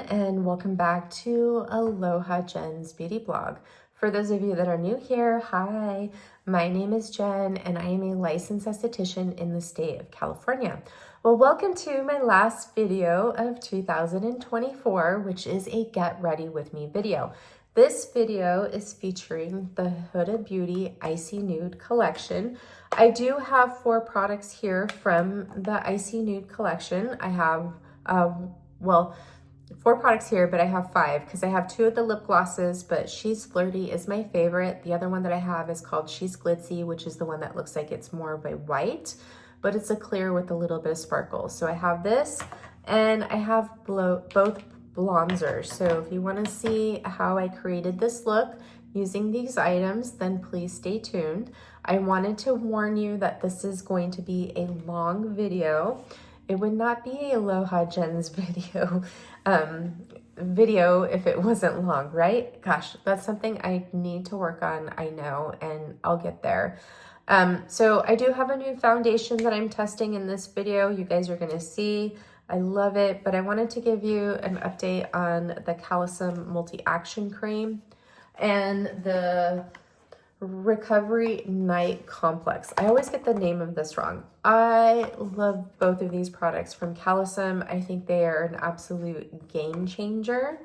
and welcome back to Aloha Jen's Beauty Blog. For those of you that are new here, hi, my name is Jen and I am a licensed esthetician in the state of California. Well, welcome to my last video of 2024, which is a Get Ready With Me video. This video is featuring the Huda Beauty Icy Nude collection. I do have 4 products here from the Icy Nude collection. I have, 4 products here, but I have 5 because I have 2 of the lip glosses, but She's Flirty is my favorite. The other one that I have is called She's Glitzy, which is the one that looks like it's more of a white, but it's a clear with a little bit of sparkle. So I have this, and I have both bronzers. So if you want to see how I created this look using these items, then please stay tuned. I wanted to warn you that this is going to be a long video. It would not be Aloha Jen's video if it wasn't long, right? Gosh, that's something I need to work on, I know, and I'll get there. So I do have a new foundation that I'm testing in this video. You guys are gonna see, I love it, but I wanted to give you an update on the Calisum Multi-Action Cream and the Recovery Night Complex. I always get the name of this wrong. I love both of these products from Calisum. I think they are an absolute game changer.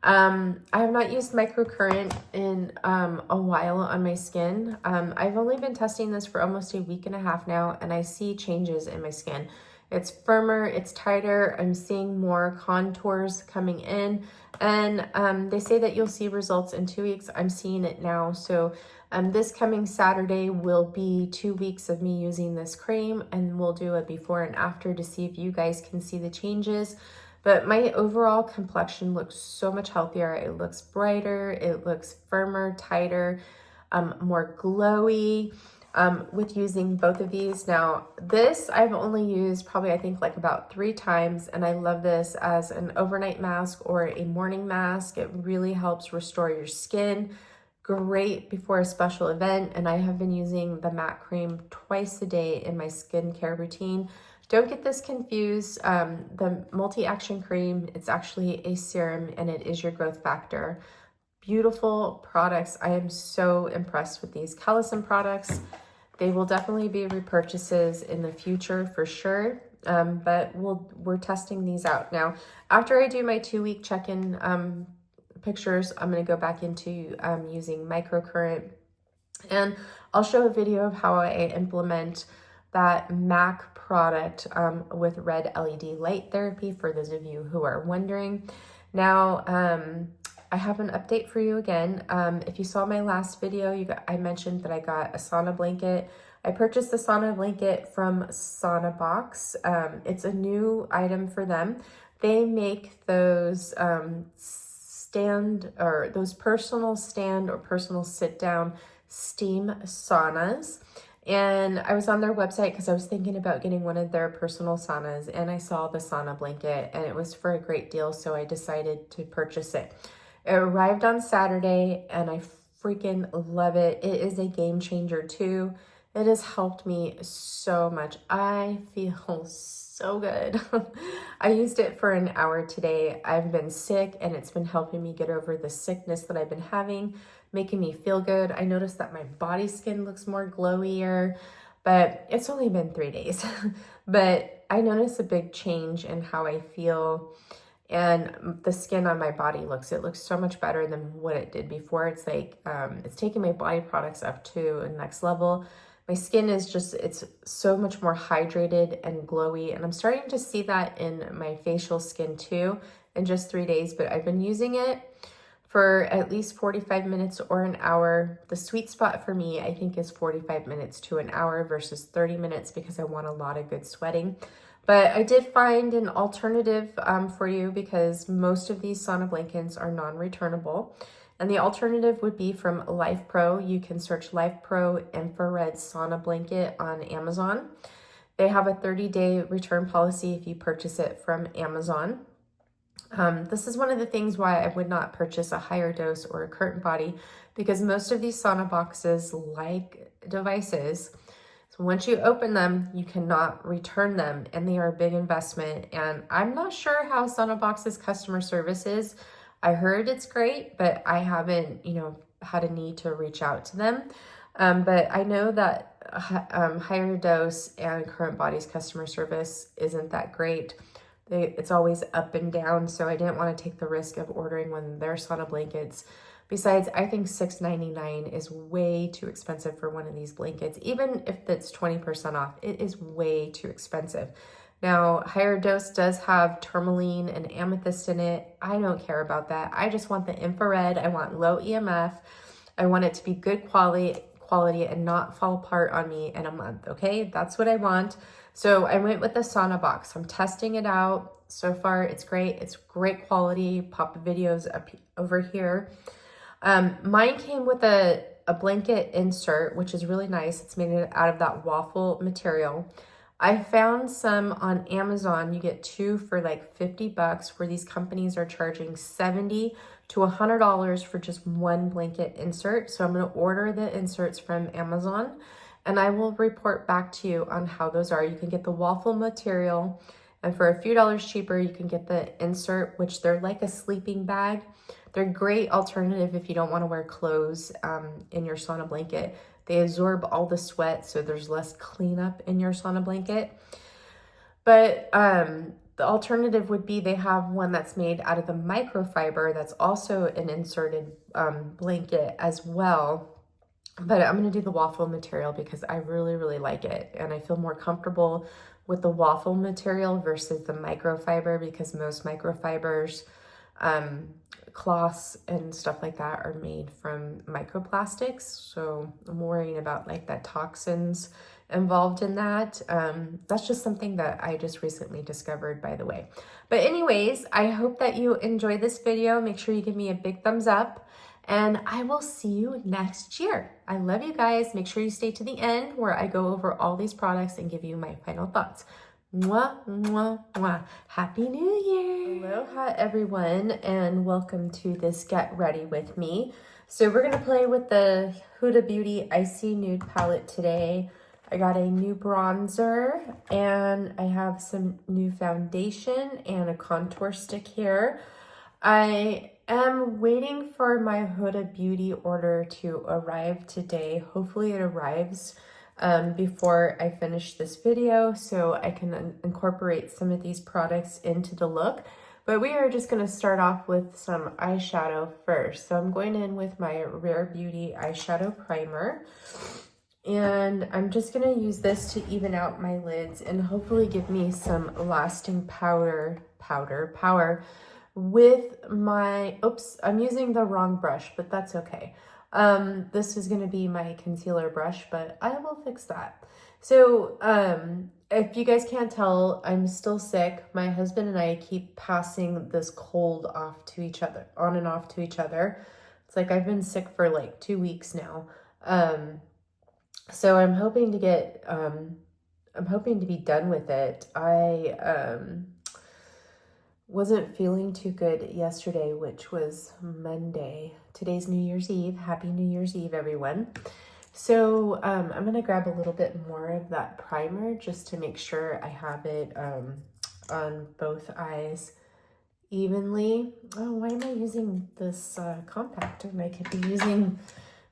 I have not used microcurrent in a while on my skin. I've only been testing this for almost a week and a half now, and I see changes in my skin. It's firmer, it's tighter, I'm seeing more contours coming in, and they say that you'll see results in 2 weeks. I'm seeing it now. So this coming Saturday will be 2 weeks of me using this cream, and we'll do a before and after to see if you guys can see the changes. But my overall complexion looks so much healthier. It looks brighter, it looks firmer, tighter, more glowy. With using both of these. Now, this I've only used probably, I think, like about 3 times, and I love this as an overnight mask or a morning mask. It really helps restore your skin. Great before a special event, and I have been using the matte cream twice a day in my skincare routine. Don't get this confused. The multi-action cream, it's actually a serum, and it is your growth factor. Beautiful products. I am so impressed with these Calisum products. They will definitely be repurchases in the future for sure, but we're testing these out. Now, after I do my 2-week check-in pictures, I'm going to go back into using microcurrent, and I'll show a video of how I implement that MAC product with red LED light therapy for those of you who are wondering. Now, I have an update for you again. If you saw my last video, I mentioned that I got a sauna blanket. I purchased the sauna blanket from Sauna Box. It's a new item for them. They make those those personal stand or personal sit down steam saunas. And I was on their website because I was thinking about getting one of their personal saunas, and I saw the sauna blanket and it was for a great deal, so I decided to purchase it. It arrived on Saturday and I freaking love it. It is a game changer too. It has helped me so much. I feel so good. I used it for an hour today. I've been sick and it's been helping me get over the sickness that I've been having, making me feel good. I noticed that my body skin looks more glowier, but it's only been 3 days. But I noticed a big change in how I feel. And the skin on my body looks so much better than what it did before. It's like, it's taking my body products up to a next level. My skin is it's so much more hydrated and glowy. And I'm starting to see that in my facial skin too in just 3 days. But I've been using it for at least 45 minutes or an hour. The sweet spot for me, I think, is 45 minutes to an hour versus 30 minutes because I want a lot of good sweating. But I did find an alternative for you because most of these sauna blankets are non-returnable. And the alternative would be from Life Pro. You can search Life Pro Infrared Sauna Blanket on Amazon. They have a 30-day return policy if you purchase it from Amazon. This is one of the things why I would not purchase a higher dose or a curtain body, because most of these sauna boxes, like devices, Once you open them, you cannot return them, and they are a big investment. And I'm not sure how Saunabox's customer service is. I heard it's great, but I haven't, had a need to reach out to them. But I know that Higher Dose and Current Body's customer service isn't that great. It's always up and down, so I didn't want to take the risk of ordering one of their sauna blankets. Besides, I think $6.99 is way too expensive for one of these blankets. Even if it's 20% off, it is way too expensive. Now, Higher Dose does have tourmaline and amethyst in it. I don't care about that. I just want the infrared. I want low EMF. I want it to be good quality and not fall apart on me in a month, okay? That's what I want. So I went with the Sauna box. I'm testing it out. So far, it's great. It's great quality. Pop videos up over here. Mine came with a blanket insert, which is really nice. It's made out of that waffle material. I found some on Amazon. You get 2 for like $50, where these companies are charging $70 to $100 for just one blanket insert. So I'm going to order the inserts from Amazon, and I will report back to you on how those are. You can get the waffle material, and for a few dollars cheaper, you can get the insert, which they're like a sleeping bag. They're a great alternative if you don't want to wear clothes in your sauna blanket. They absorb all the sweat, so there's less cleanup in your sauna blanket. But the alternative would be they have one that's made out of the microfiber that's also an inserted blanket as well. But I'm going to do the waffle material because I really, really like it. And I feel more comfortable with the waffle material versus the microfiber, because most microfibers, cloths and stuff like that, are made from microplastics. So I'm worrying about like that toxins involved in that. That's just something that I just recently discovered, by the way. But anyways, I hope that you enjoy this video. Make sure you give me a big thumbs up, and I will see you next year. I love you guys. Make sure you stay to the end, where I go over all these products and give you my final thoughts. Mwah, mwah, mwah. Happy New Year. Aloha, everyone, and welcome to this Get Ready With Me. So we're going to play with the Huda Beauty Icy Nude Palette today. I got a new bronzer, and I have some new foundation and a contour stick here. I am waiting for my Huda Beauty order to arrive today. Hopefully it arrives before I finish this video, so I can incorporate some of these products into the look. But we are just going to start off with some eyeshadow first. So I'm going in with my Rare Beauty eyeshadow primer, and I'm just going to use this to even out my lids and hopefully give me some lasting power with my, oops, I'm using the wrong brush, but that's okay. This is going to be my concealer brush, but I will fix that. So, if you guys can't tell, I'm still sick. My husband and I keep passing this cold off to each other, on and off to each other. It's like I've been sick for like 2 weeks now. So I'm hoping to get, I'm hoping to be done with it. I, wasn't feeling too good yesterday, which was Monday. Today's New Year's Eve. Happy New Year's Eve, everyone. So I'm going to grab a little bit more of that primer just to make sure I have it on both eyes evenly. Oh, why am I using this compact? And I could be using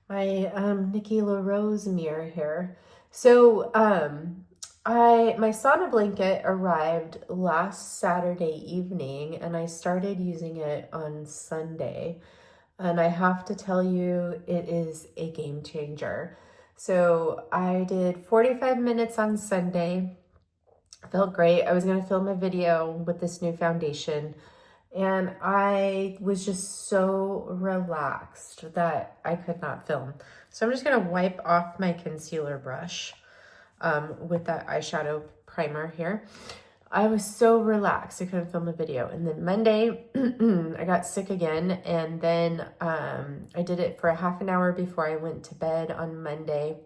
my Nikki LaRose mirror here. So my sauna blanket arrived last Saturday evening, and I started using it on Sunday. And I have to tell you, it is a game changer. So I did 45 minutes on Sunday. Felt great. I was going to film a video with this new foundation, and I was just so relaxed that I could not film. So I'm just going to wipe off my concealer brush with that eyeshadow primer here. I was so relaxed I couldn't film a video. And then Monday, I got sick again, and then I did it for a half an hour before I went to bed on Monday.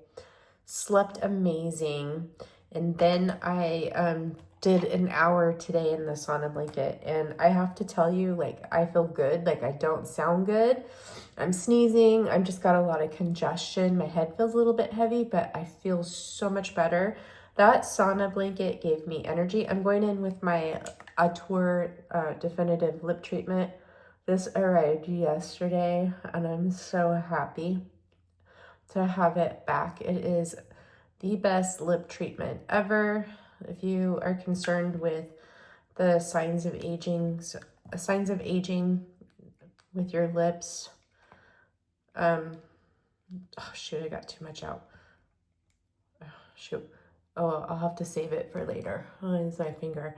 Slept amazing. And then I did an hour today in the sauna blanket, and I have to tell you, like, I feel good. Like, I don't sound good. I'm sneezing. I've just got a lot of congestion. My head feels a little bit heavy, but I feel so much better. That sauna blanket gave me energy. I'm going in with my Atour Definitive Lip Treatment. This arrived yesterday, and I'm so happy to have it back. It is the best lip treatment ever. If you are concerned with the signs of aging with your lips, oh shoot, I got too much out. Oh, shoot. Oh, I'll have to save it for later. Oh, it's my finger.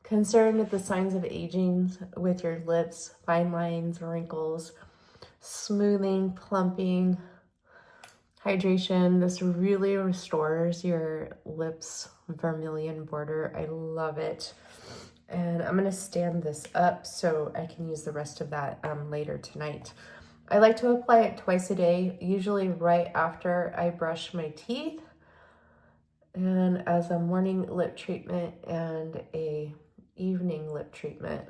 Concerned with the signs of aging with your lips, fine lines, wrinkles, smoothing, plumping, hydration. This really restores your lips vermilion border. I love it. And I'm gonna stand this up so I can use the rest of that later tonight. I like to apply it twice a day, usually right after I brush my teeth, and as a morning lip treatment and a evening lip treatment.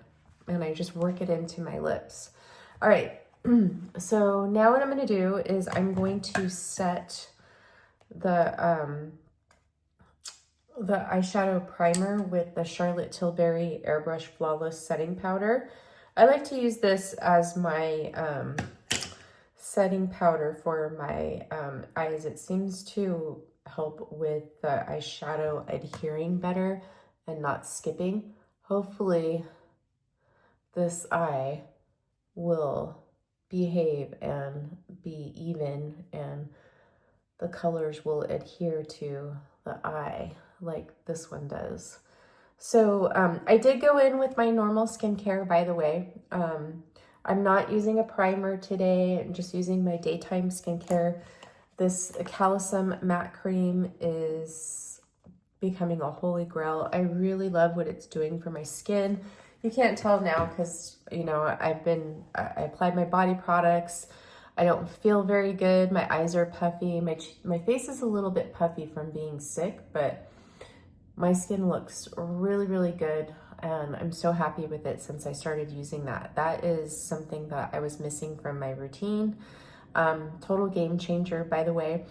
And I just work it into my lips. All right, so now what I'm gonna do is I'm going to set the eyeshadow primer with the Charlotte Tilbury Airbrush Flawless Setting Powder. I like to use this as my setting powder for my eyes. It seems to help with the eyeshadow adhering better and not skipping. Hopefully this eye will behave and be even, and the colors will adhere to the eye like this one does. So I did go in with my normal skincare, by the way. I'm not using a primer today. I'm just using my daytime skincare. This Calisum matte cream is becoming a holy grail. I really love what it's doing for my skin. You can't tell now because, you know, I applied my body products. I don't feel very good. My eyes are puffy. My face is a little bit puffy from being sick, but my skin looks really, really good. And I'm so happy with it since I started using that. That is something that I was missing from my routine. Total game changer, by the way.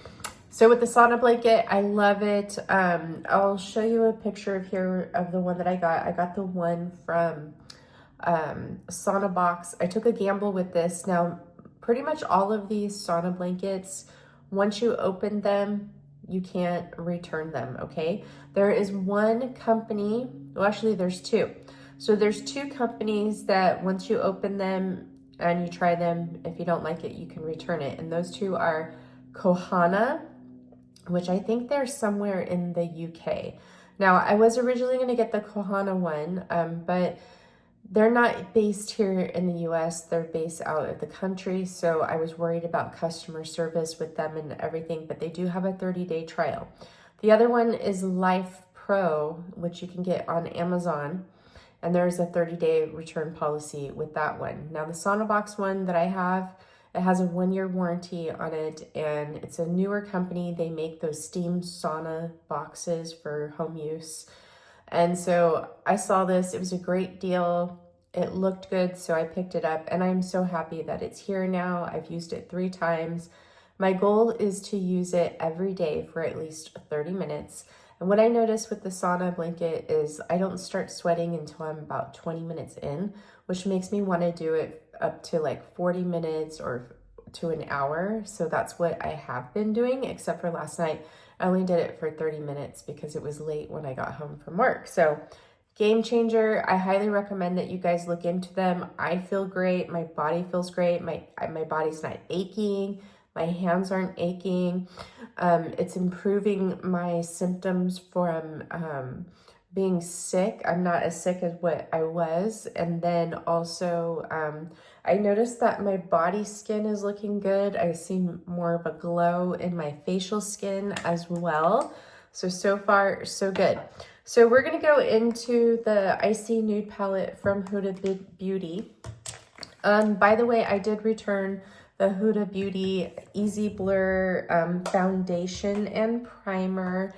So with the sauna blanket, I love it. I'll show you a picture of the one that I got. I got the one from Sauna Box. I took a gamble with this. Now, pretty much all of these sauna blankets, once you open them, you can't return them, okay? There is one company, well, actually there's two. So there's two companies that once you open them and you try them, if you don't like it, you can return it. And those two are Kohana, which I think they're somewhere in the UK. Now, I was originally gonna get the Kohana one, but they're not based here in the US, they're based out of the country. So I was worried about customer service with them and everything, but they do have a 30-day trial. The other one is Life Pro, which you can get on Amazon. And there's a 30-day return policy with that one. Now the Sauna Box one that I have, it has a 1-year warranty on it, and it's a newer company. They make those steam sauna boxes for home use. And so I saw this, it was a great deal. It looked good, so I picked it up, and I'm so happy that it's here now. I've used it 3 times. My goal is to use it every day for at least 30 minutes. And what I noticed with the sauna blanket is I don't start sweating until I'm about 20 minutes in, which makes me want to do it up to like 40 minutes or to an hour. So that's what I have been doing, except for last night. I only did it for 30 minutes because it was late when I got home from work. So game changer. I highly recommend that you guys look into them. I feel great. My body feels great. My body's not aching. My hands aren't aching. It's improving my symptoms from being sick. I'm not as sick as what I was. And then also, I noticed that my body skin is looking good. I see more of a glow in my facial skin as well. So far, so good. So we're gonna go into the Icy Nude Palette from Huda Beauty. By the way, I did return the Huda Beauty Easy Blur foundation and primer.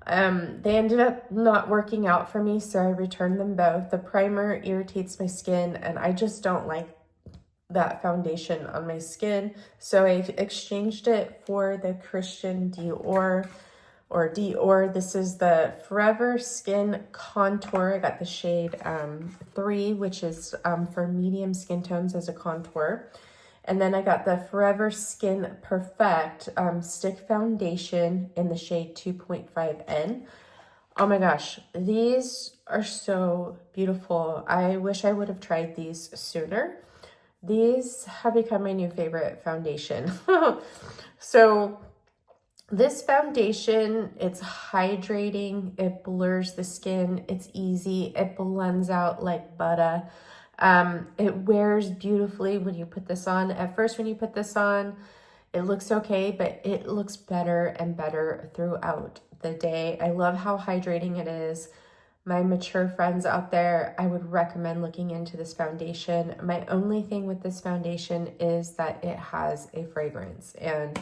They ended up not working out for me, so I returned them both. The primer irritates my skin, and I just don't like that foundation on my skin. So I exchanged it for the Christian Dior or Dior. This is the Forever Skin Contour. I got the shade 3, which is for medium skin tones as a contour. And then I got the Forever Skin Perfect Stick Foundation in the shade 2.5N. Oh my gosh, these are so beautiful. I wish I would have tried these sooner. These have become my new favorite foundation. So this foundation, it's hydrating, it blurs the skin, it's easy, it blends out like butter. It wears beautifully when you put this on. At first, when you put this on, it looks okay, but it looks better and better throughout the day. I love how hydrating it is. My mature friends out there, I would recommend looking into this foundation. My only thing with this foundation is that it has a fragrance. And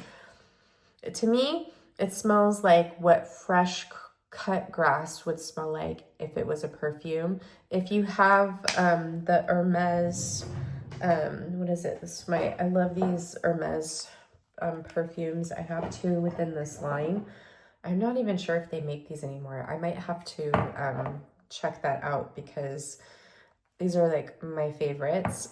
to me, it smells like what fresh cut grass would smell like if it was a perfume. If you have the Hermes, what is it? I love these Hermes perfumes. I have 2 within this line. I'm not even sure if they make these anymore. I might have to check that out because these are like my favorites.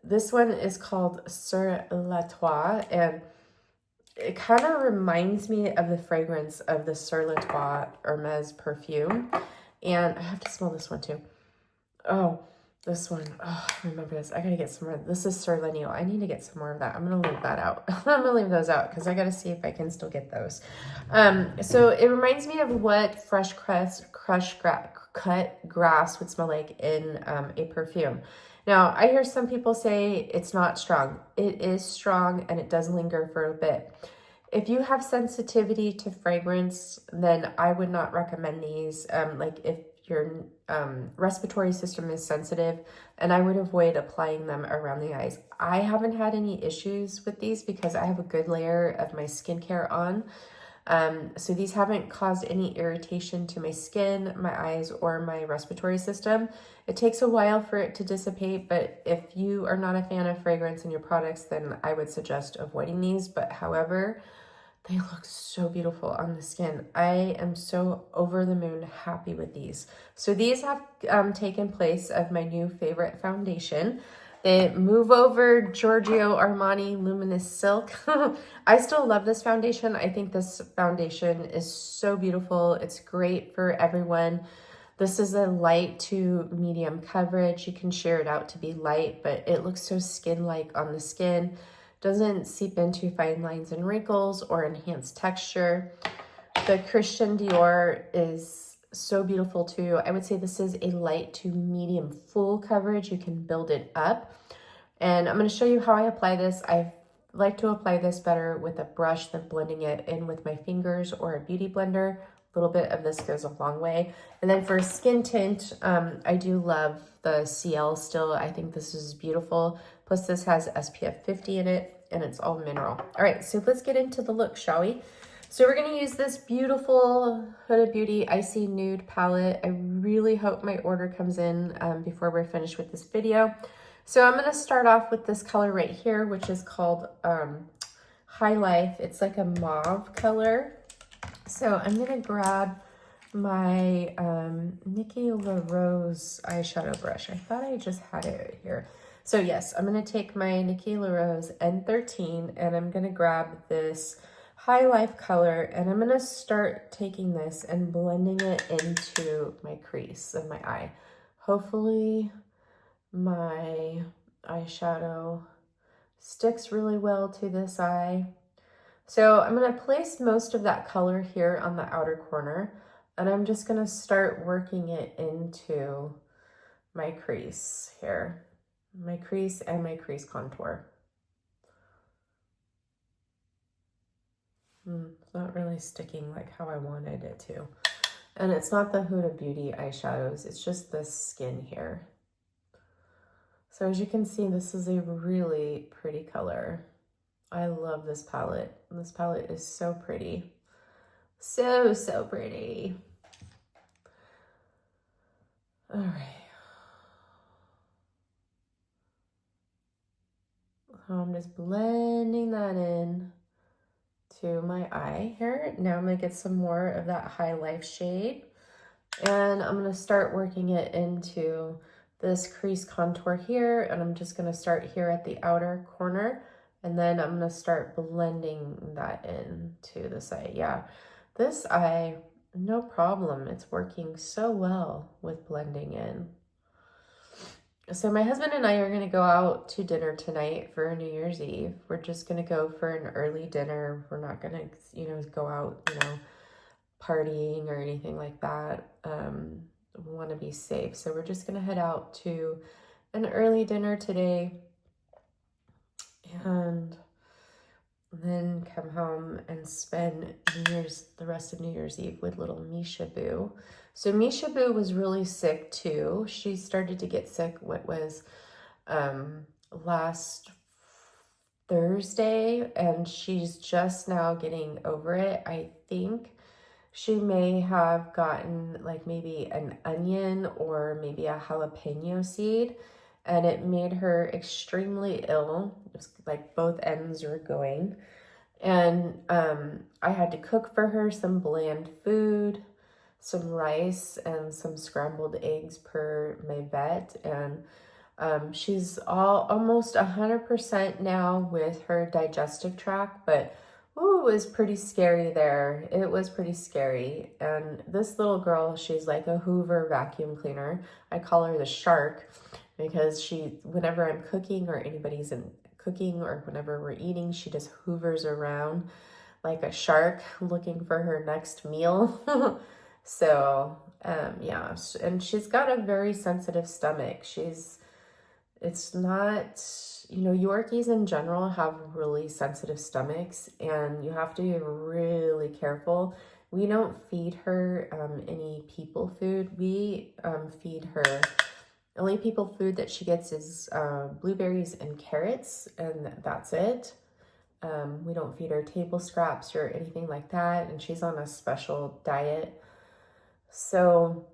This one is called Sur la Toile, and it kind of reminds me of the fragrance of the Sur la Toile Hermes perfume. And I have to smell this one too. Oh, this one. Oh, I remember this. I gotta get some more. This is Sur la Neo. I need to get some more of that. I'm gonna leave that out. I'm gonna leave those out because I gotta see if I can still get those. So it reminds me of what fresh cut grass would smell like in a perfume. Now, I hear some people say it's not strong. It is strong and it does linger for a bit. If you have sensitivity to fragrance, then I would not recommend these. Like if your respiratory system is sensitive, and I would avoid applying them around the eyes. I haven't had any issues with these because I have a good layer of my skincare on. So these haven't caused any irritation to my skin, my eyes, or my respiratory system. It takes a while for it to dissipate, but if you are not a fan of fragrance in your products, then I would suggest avoiding these. But however, they look so beautiful on the skin. I am so over the moon happy with these. So these have taken place of my new favorite foundation. The Move Over Giorgio Armani Luminous Silk. I still love this foundation. I think this foundation is so beautiful. It's great for everyone. This is a light to medium coverage. You can sheer it out to be light, but it looks so skin-like on the skin. Doesn't seep into fine lines and wrinkles or enhance texture. The Christian Dior is so beautiful too. I would say this is a light to medium full coverage. You can build it up. And I'm going to show you how I apply this. I like to apply this better with a brush than blending it in with my fingers or a beauty blender. A little bit of this goes a long way. And then for skin tint, I do love the CL still. I think this is beautiful. Plus this has SPF 50 in it and it's all mineral. All right, so let's get into the look, shall we? So we're gonna use this beautiful Huda Beauty Icy Nude palette. I really hope my order comes in before we're finished with this video. So I'm gonna start off with this color right here, which is called High Life. It's like a mauve color. So I'm gonna grab my Nikki LaRose eyeshadow brush. I thought I just had it right here. So yes, I'm gonna take my Nikki LaRose N13 and I'm gonna grab this High Life color and I'm gonna start taking this and blending it into my crease of my eye. Hopefully my eyeshadow sticks really well to this eye. So I'm going to place most of that color here on the outer corner, and I'm just going to start working it into my crease here, my crease and my crease contour. It's not really sticking like how I wanted it to. And it's not the Huda Beauty eyeshadows, it's just this skin here. So as you can see, this is a really pretty color. I love this palette. This palette is so pretty. So, so pretty. All right. I'm just blending that in to my eye here. Now I'm going to get some more of that High Life shade. And I'm going to start working it into this crease contour here. And I'm just going to start here at the outer corner. And then I'm going to start blending that in to the side. Yeah, this eye, no problem. It's working so well with blending in. So my husband and I are going to go out to dinner tonight for New Year's Eve. We're just going to go for an early dinner. We're not going to, go out, partying or anything like that. We want to be safe. So we're just going to head out to an early dinner today and then come home and spend the rest of New Year's Eve with little Misha Boo. So Misha Boo was really sick too. She started to get sick, last Thursday, and she's just now getting over it. I think she may have gotten like maybe an onion or maybe a jalapeno seed, and it made her extremely ill. It was like both ends were going. And I had to cook for her some bland food, some rice, and some scrambled eggs per my vet. And she's almost 100% now with her digestive tract, but ooh, it was pretty scary there. It was pretty scary. And this little girl, she's like a Hoover vacuum cleaner. I call her the shark because whenever I'm cooking or anybody's cooking or whenever we're eating, she just hoovers around like a shark looking for her next meal. So, yeah, and she's got a very sensitive stomach. It's not, Yorkies in general have really sensitive stomachs, and you have to be really careful. We don't feed her any people food. We feed her, only people food that she gets is blueberries and carrots, and that's it. We don't feed her table scraps or anything like that, and she's on a special diet. So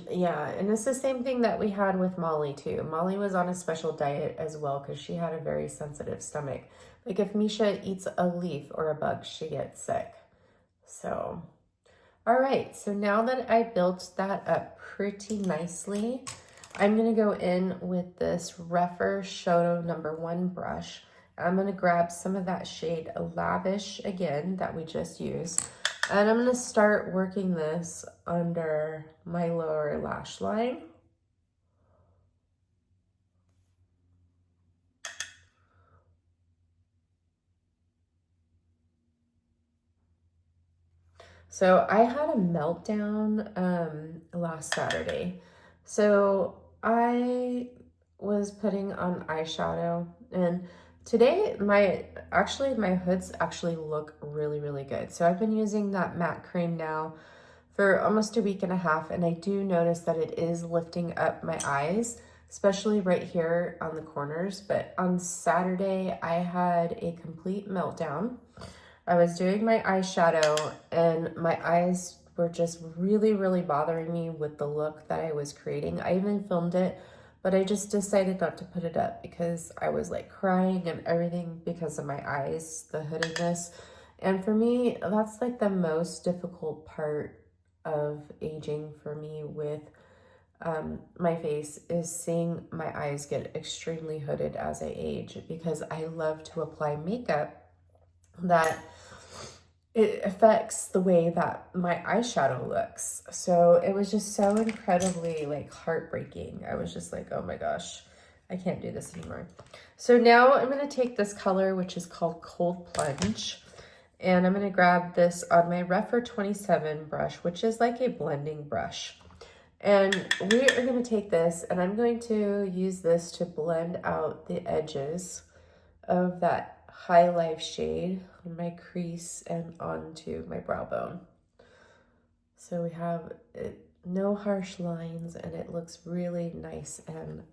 yeah, and it's the same thing that we had with Molly too. Molly was on a special diet as well because she had a very sensitive stomach. Like if Misha eats a leaf or a bug, she gets sick. So, all right. So now that I built that up pretty nicely, I'm going to go in with this Rephr Shoto #1 brush. I'm going to grab some of that shade Lavish again that we just used. And I'm going to start working this under my lower lash line. So I had a meltdown last Saturday. So I was putting on eyeshadow, and today my hoods actually look really, really good. So I've been using that matte cream now for almost a week and a half, and I do notice that it is lifting up my eyes, especially right here on the corners. But on Saturday, I had a complete meltdown. I was doing my eyeshadow, and my eyes were just really, really bothering me with the look that I was creating. I even filmed it, but I just decided not to put it up because I was like crying and everything because of my eyes, the hoodedness. And for me, that's like the most difficult part of aging for me with my face, is seeing my eyes get extremely hooded as I age, because I love to apply makeup that it affects the way that my eyeshadow looks. So it was just so incredibly like heartbreaking. I was just like, oh my gosh, I can't do this anymore. So now I'm going to take this color, which is called Cold Plunge, and I'm going to grab this on my Rephr 27 brush, which is like a blending brush. And we are going to take this, and I'm going to use this to blend out the edges of that High Life shade on my crease and onto my brow bone. So we have no harsh lines, and it looks really nice and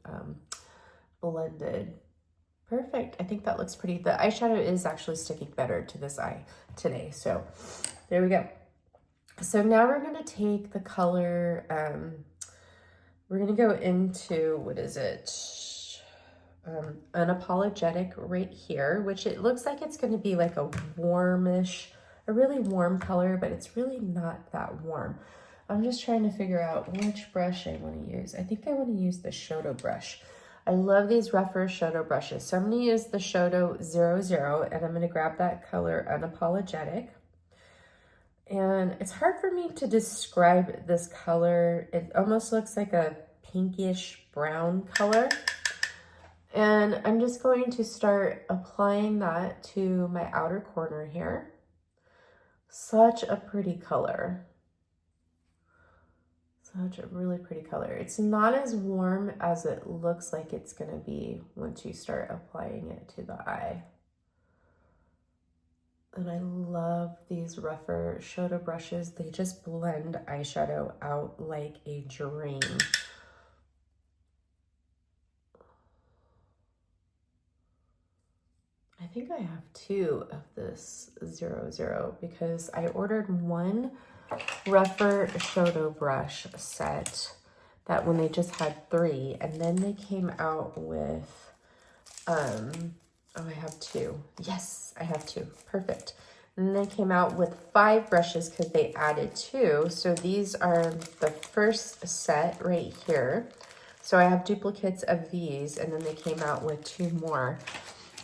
blended Perfect. I think that looks pretty. The eyeshadow is actually sticking better to this eye today. So there we go. So now we're going to take the color, we're going to go into, what is it? Unapologetic right here, which it looks like it's going to be like a warmish, a really warm color, but it's really not that warm. I'm just trying to figure out which brush I want to use. I think I want to use the Shoto brush. I love these rougher Shoto brushes. So I'm going to use the Shoto 00, and I'm going to grab that color Unapologetic. And it's hard for me to describe this color. It almost looks like a pinkish brown color. And I'm just going to start applying that to my outer corner here. Such a pretty color. Such a really pretty color. It's not as warm as it looks like it's going to be once you start applying it to the eye. And I love these rougher Shoto brushes. They just blend eyeshadow out like a dream. I think I have 2 of this 00 because I ordered one rougher Shoto brush set that when they just had 3, and then they came out with, oh, I have 2. Yes, I have 2. Perfect. And they came out with 5 brushes because they added 2. So these are the first set right here. So I have duplicates of these, and then they came out with 2 more.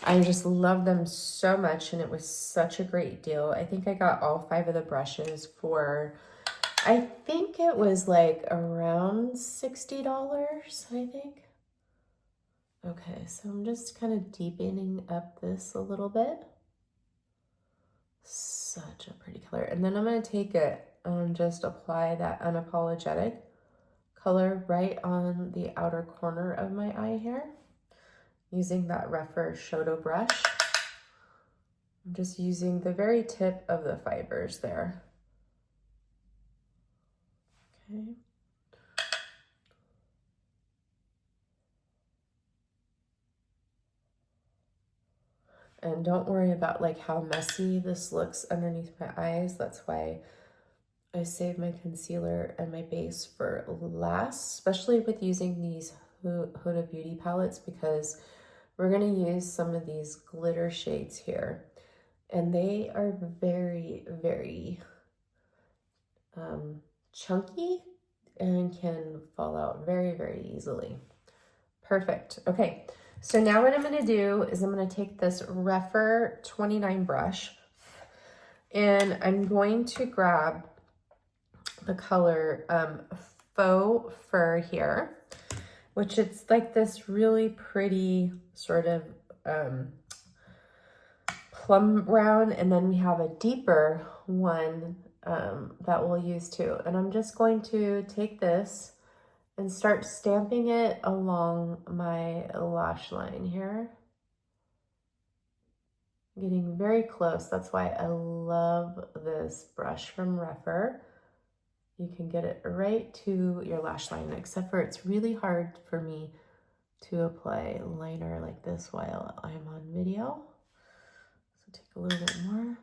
I just love them so much, and it was such a great deal. I think I got all 5 of the brushes for, I think it was like around $60, I think. Okay, so I'm just kind of deepening up this a little bit. Such a pretty color. And then I'm going to take it and just apply that Unapologetic color right on the outer corner of my eye here, using that rougher Shoto brush. I'm just using the very tip of the fibers there. Okay. And don't worry about like how messy this looks underneath my eyes. That's why I save my concealer and my base for last, especially with using these Huda Beauty palettes, because we're going to use some of these glitter shades here. And they are very, very chunky and can fall out very, very easily. Perfect. Okay, so now what I'm going to do is I'm going to take this rougher 29 brush, and I'm going to grab the color Faux Fur here, which it's like this really pretty sort of plum brown, and then we have a deeper one that we'll use too. And I'm just going to take this and start stamping it along my lash line here. Getting very close. That's why I love this brush from Rougher. You can get it right to your lash line, except for it's really hard for me to apply liner like this while I'm on video. So take a little bit more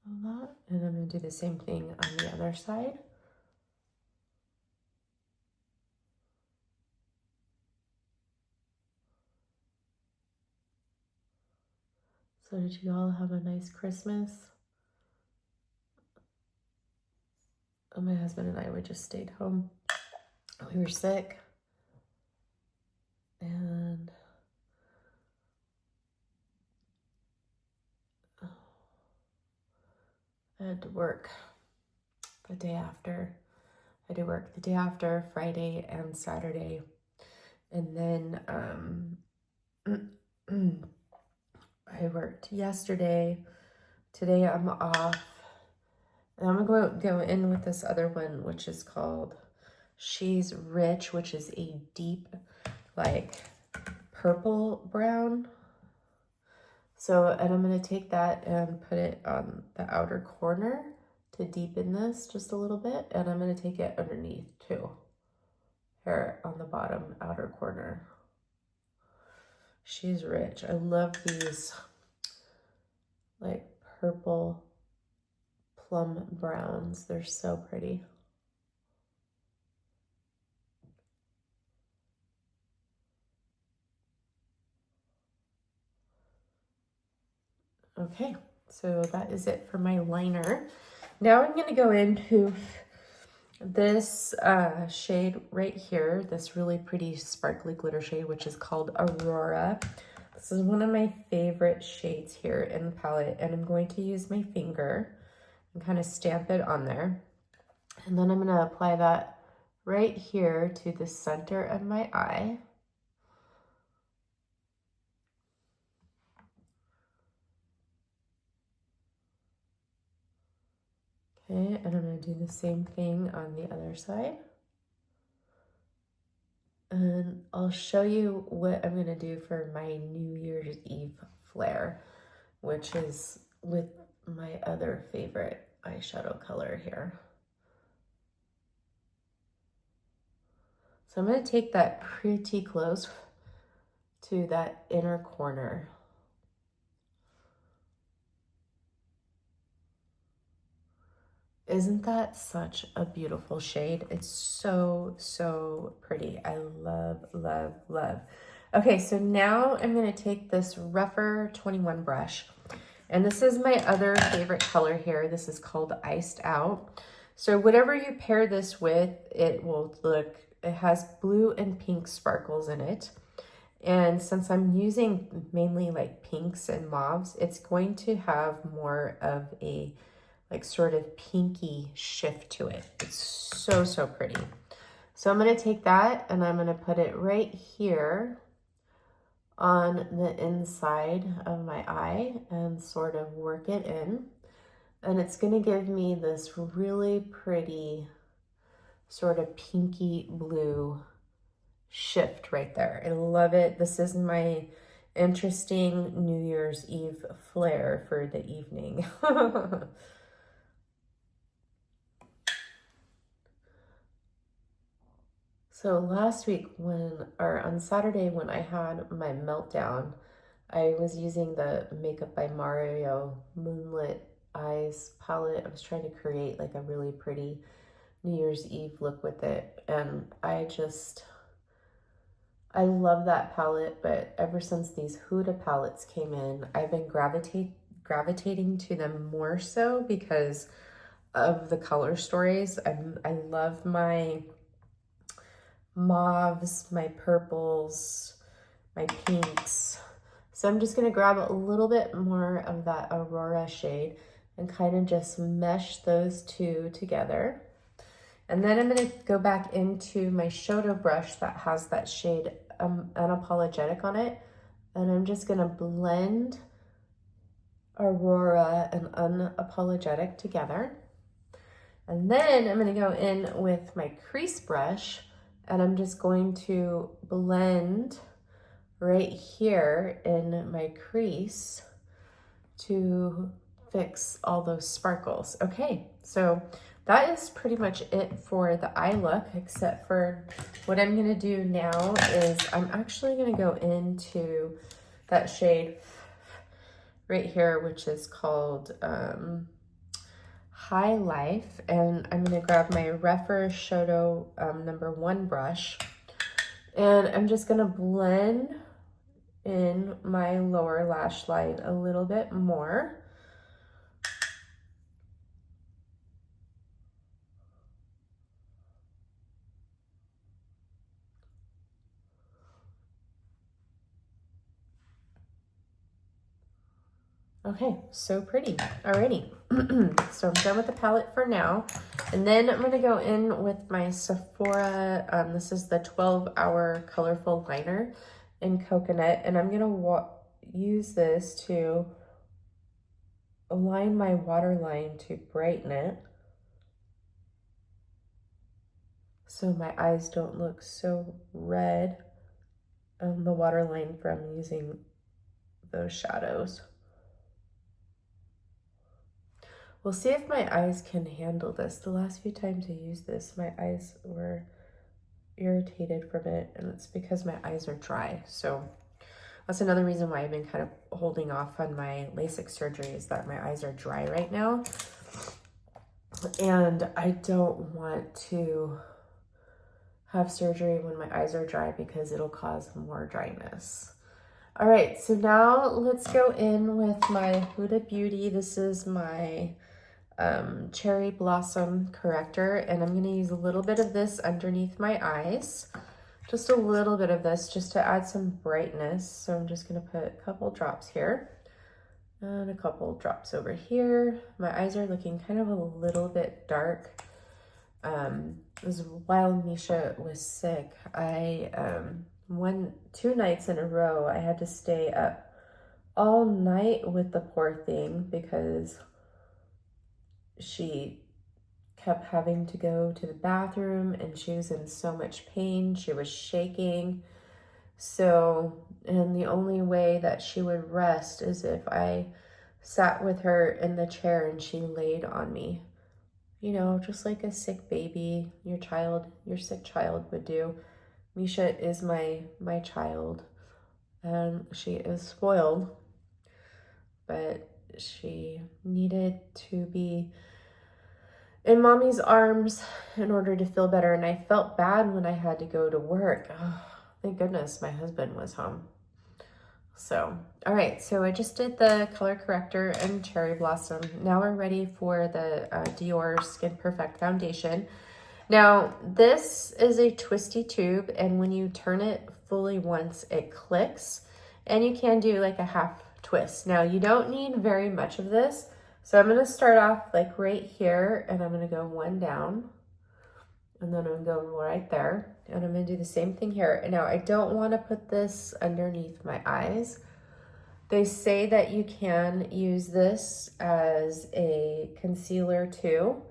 of that, and I'm going to do the same thing on the other side. So did you all have a nice Christmas? Oh, my husband and I just stayed home. We were sick. And I had to work the day after. I had to work the day after, Friday and Saturday. And then I worked yesterday. Today I'm off. And I'm going to go in with this other one, which is called She's Rich, which is a deep, like, purple brown. So, and I'm going to take that and put it on the outer corner to deepen this just a little bit. And I'm going to take it underneath too, here on the bottom outer corner. She's rich. I love these like purple plum browns. They're so pretty. Okay, so that is it for my liner. Now I'm going to go into this shade right here, this really pretty sparkly glitter shade, which is called Aurora. This is one of my favorite shades here in the palette, and I'm going to use my finger and kind of stamp it on there. And then I'm going to apply that right here to the center of my eye. Okay, and I'm going to do the same thing on the other side. And I'll show you what I'm going to do for my New Year's Eve flare, which is with my other favorite eyeshadow color here. So I'm going to take that pretty close to that inner corner. Isn't that such a beautiful shade? It's so, so pretty. I love, love, love. Okay, so now I'm going to take this rougher 21 brush. And this is my other favorite color here. This is called Iced Out. So whatever you pair this with, it will look, it has blue and pink sparkles in it. And since I'm using mainly like pinks and mauves, it's going to have more of a like sort of pinky shift to it. It's so, so pretty. So I'm going to take that and I'm going to put it right here on the inside of my eye and sort of work it in. And it's going to give me this really pretty sort of pinky blue shift right there. I love it. This is my interesting New Year's Eve flare for the evening. So last week on Saturday when I had my meltdown, I was using the Makeup by Mario Moonlit Eyes palette. I was trying to create like a really pretty New Year's Eve look with it. And I love that palette, but ever since these Huda palettes came in, I've been gravitating to them more so because of the color stories. I love my mauves, my purples, my pinks. So I'm just going to grab a little bit more of that Aurora shade and kind of just mesh those two together. And then I'm going to go back into my Shoto brush that has that shade Unapologetic on it. And I'm just going to blend Aurora and Unapologetic together. And then I'm going to go in with my crease brush and I'm just going to blend right here in my crease to fix all those sparkles. Okay, so that is pretty much it for the eye look, except for what I'm gonna do now is I'm actually gonna go into that shade right here, which is called High Life, and I'm gonna grab my rougher Shoto #1 brush, and I'm just gonna blend in my lower lash line a little bit more. Okay, so pretty already. So I'm done with the palette for now. And then I'm gonna go in with my Sephora, this is the 12-hour colorful liner in coconut. And I'm gonna use this to align my waterline to brighten it, so my eyes don't look so red on the waterline from using those shadows. We'll see if my eyes can handle this. The last few times I used this, my eyes were irritated from it, and it's because my eyes are dry. So That's another reason why I've been kind of holding off on my LASIK surgery, is that my eyes are dry right now. And I don't want to have surgery when my eyes are dry because it'll cause more dryness. All right, so now let's go in with my Huda Beauty. This is my Cherry Blossom Corrector, and I'm gonna use a little bit of this underneath my eyes. Just a little bit of this just to add some brightness. So I'm just gonna put a couple drops here and a couple drops over here. My eyes are looking kind of a little bit dark. While Misha was sick, two nights in a row, I had to stay up all night with the poor thing because she kept having to go to the bathroom and she was in so much pain. She was shaking. So, and the only way that she would rest is if I sat with her in the chair and she laid on me. You know, just like a sick baby, your sick child would do. Misha is my child, and she is spoiled, but she needed to be in mommy's arms in order to feel better. And I felt bad when I had to go to work. Oh, thank goodness my husband was home. So, all right, so I just did the color corrector and Cherry Blossom. Now we're ready for the Dior Skin Perfect foundation. Now, this is a twisty tube, and when you turn it fully once, it clicks, and you can do like a half twist. Now, you don't need very much of this, so I'm gonna start off like right here, and I'm gonna go one down, and then I'm going right there, and I'm gonna do the same thing here. And now I don't wanna put this underneath my eyes. They say that you can use this as a concealer too,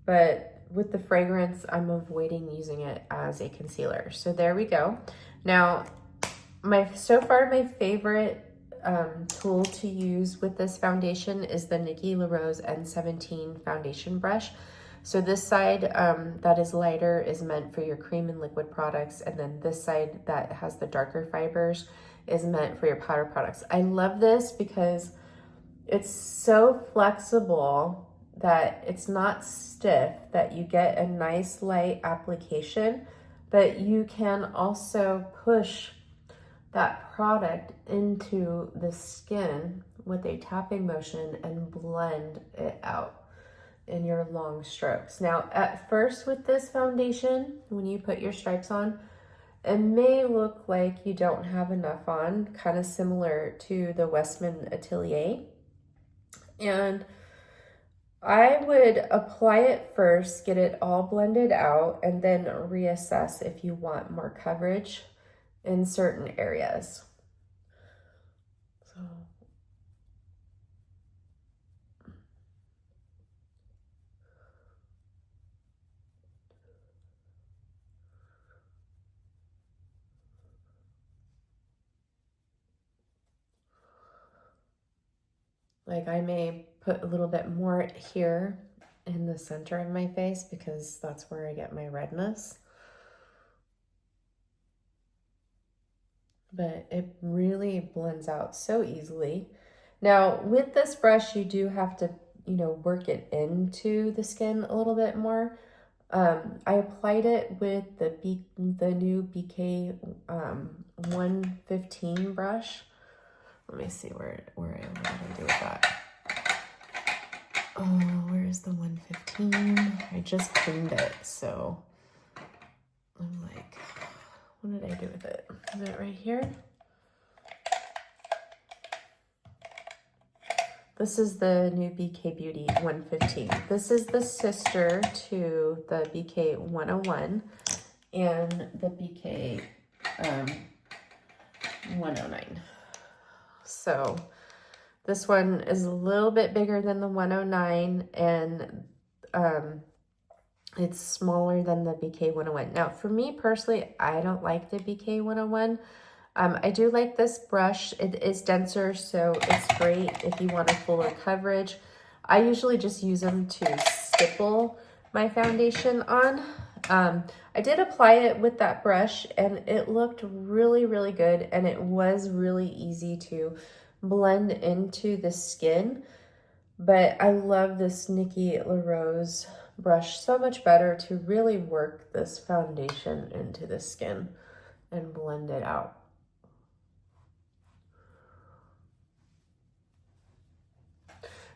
but with the fragrance, I'm avoiding using it as a concealer. So there we go. Now, so far my favorite tool to use with this foundation is the Nikki LaRose N17 foundation brush. So this side that is lighter is meant for your cream and liquid products, and then this side that has the darker fibers is meant for your powder products. I love this because it's so flexible that it's not stiff, that you get a nice light application, but you can also push that product into the skin with a tapping motion and blend it out in your long strokes. Now, at first with this foundation, when you put your stripes on, it may look like you don't have enough on, kind of similar to the Westman Atelier. And I would apply it first, get it all blended out, and then reassess if you want more coverage in certain areas. So, like I may put a little bit more here in the center of my face because that's where I get my redness. But it really blends out so easily. Now, with this brush, you do have to, work it into the skin a little bit more. I applied it with the new BK 115 brush. Let me see what did I do with that? Oh, where is the 115? I just cleaned it, so I'm like, what did I do with it? Is it right here? This is the new BK Beauty 115. This is the sister to the BK 101 and the BK 109. So this one is a little bit bigger than the 109, and it's smaller than the BK 101. Now, for me personally, I don't like the BK 101. I do like this brush. It is denser, so it's great if you want a fuller coverage. I usually just use them to stipple my foundation on. I did apply it with that brush and it looked really, really good, and it was really easy to blend into the skin. But I love this Nikki LaRose brush so much better to really work this foundation into the skin and blend it out.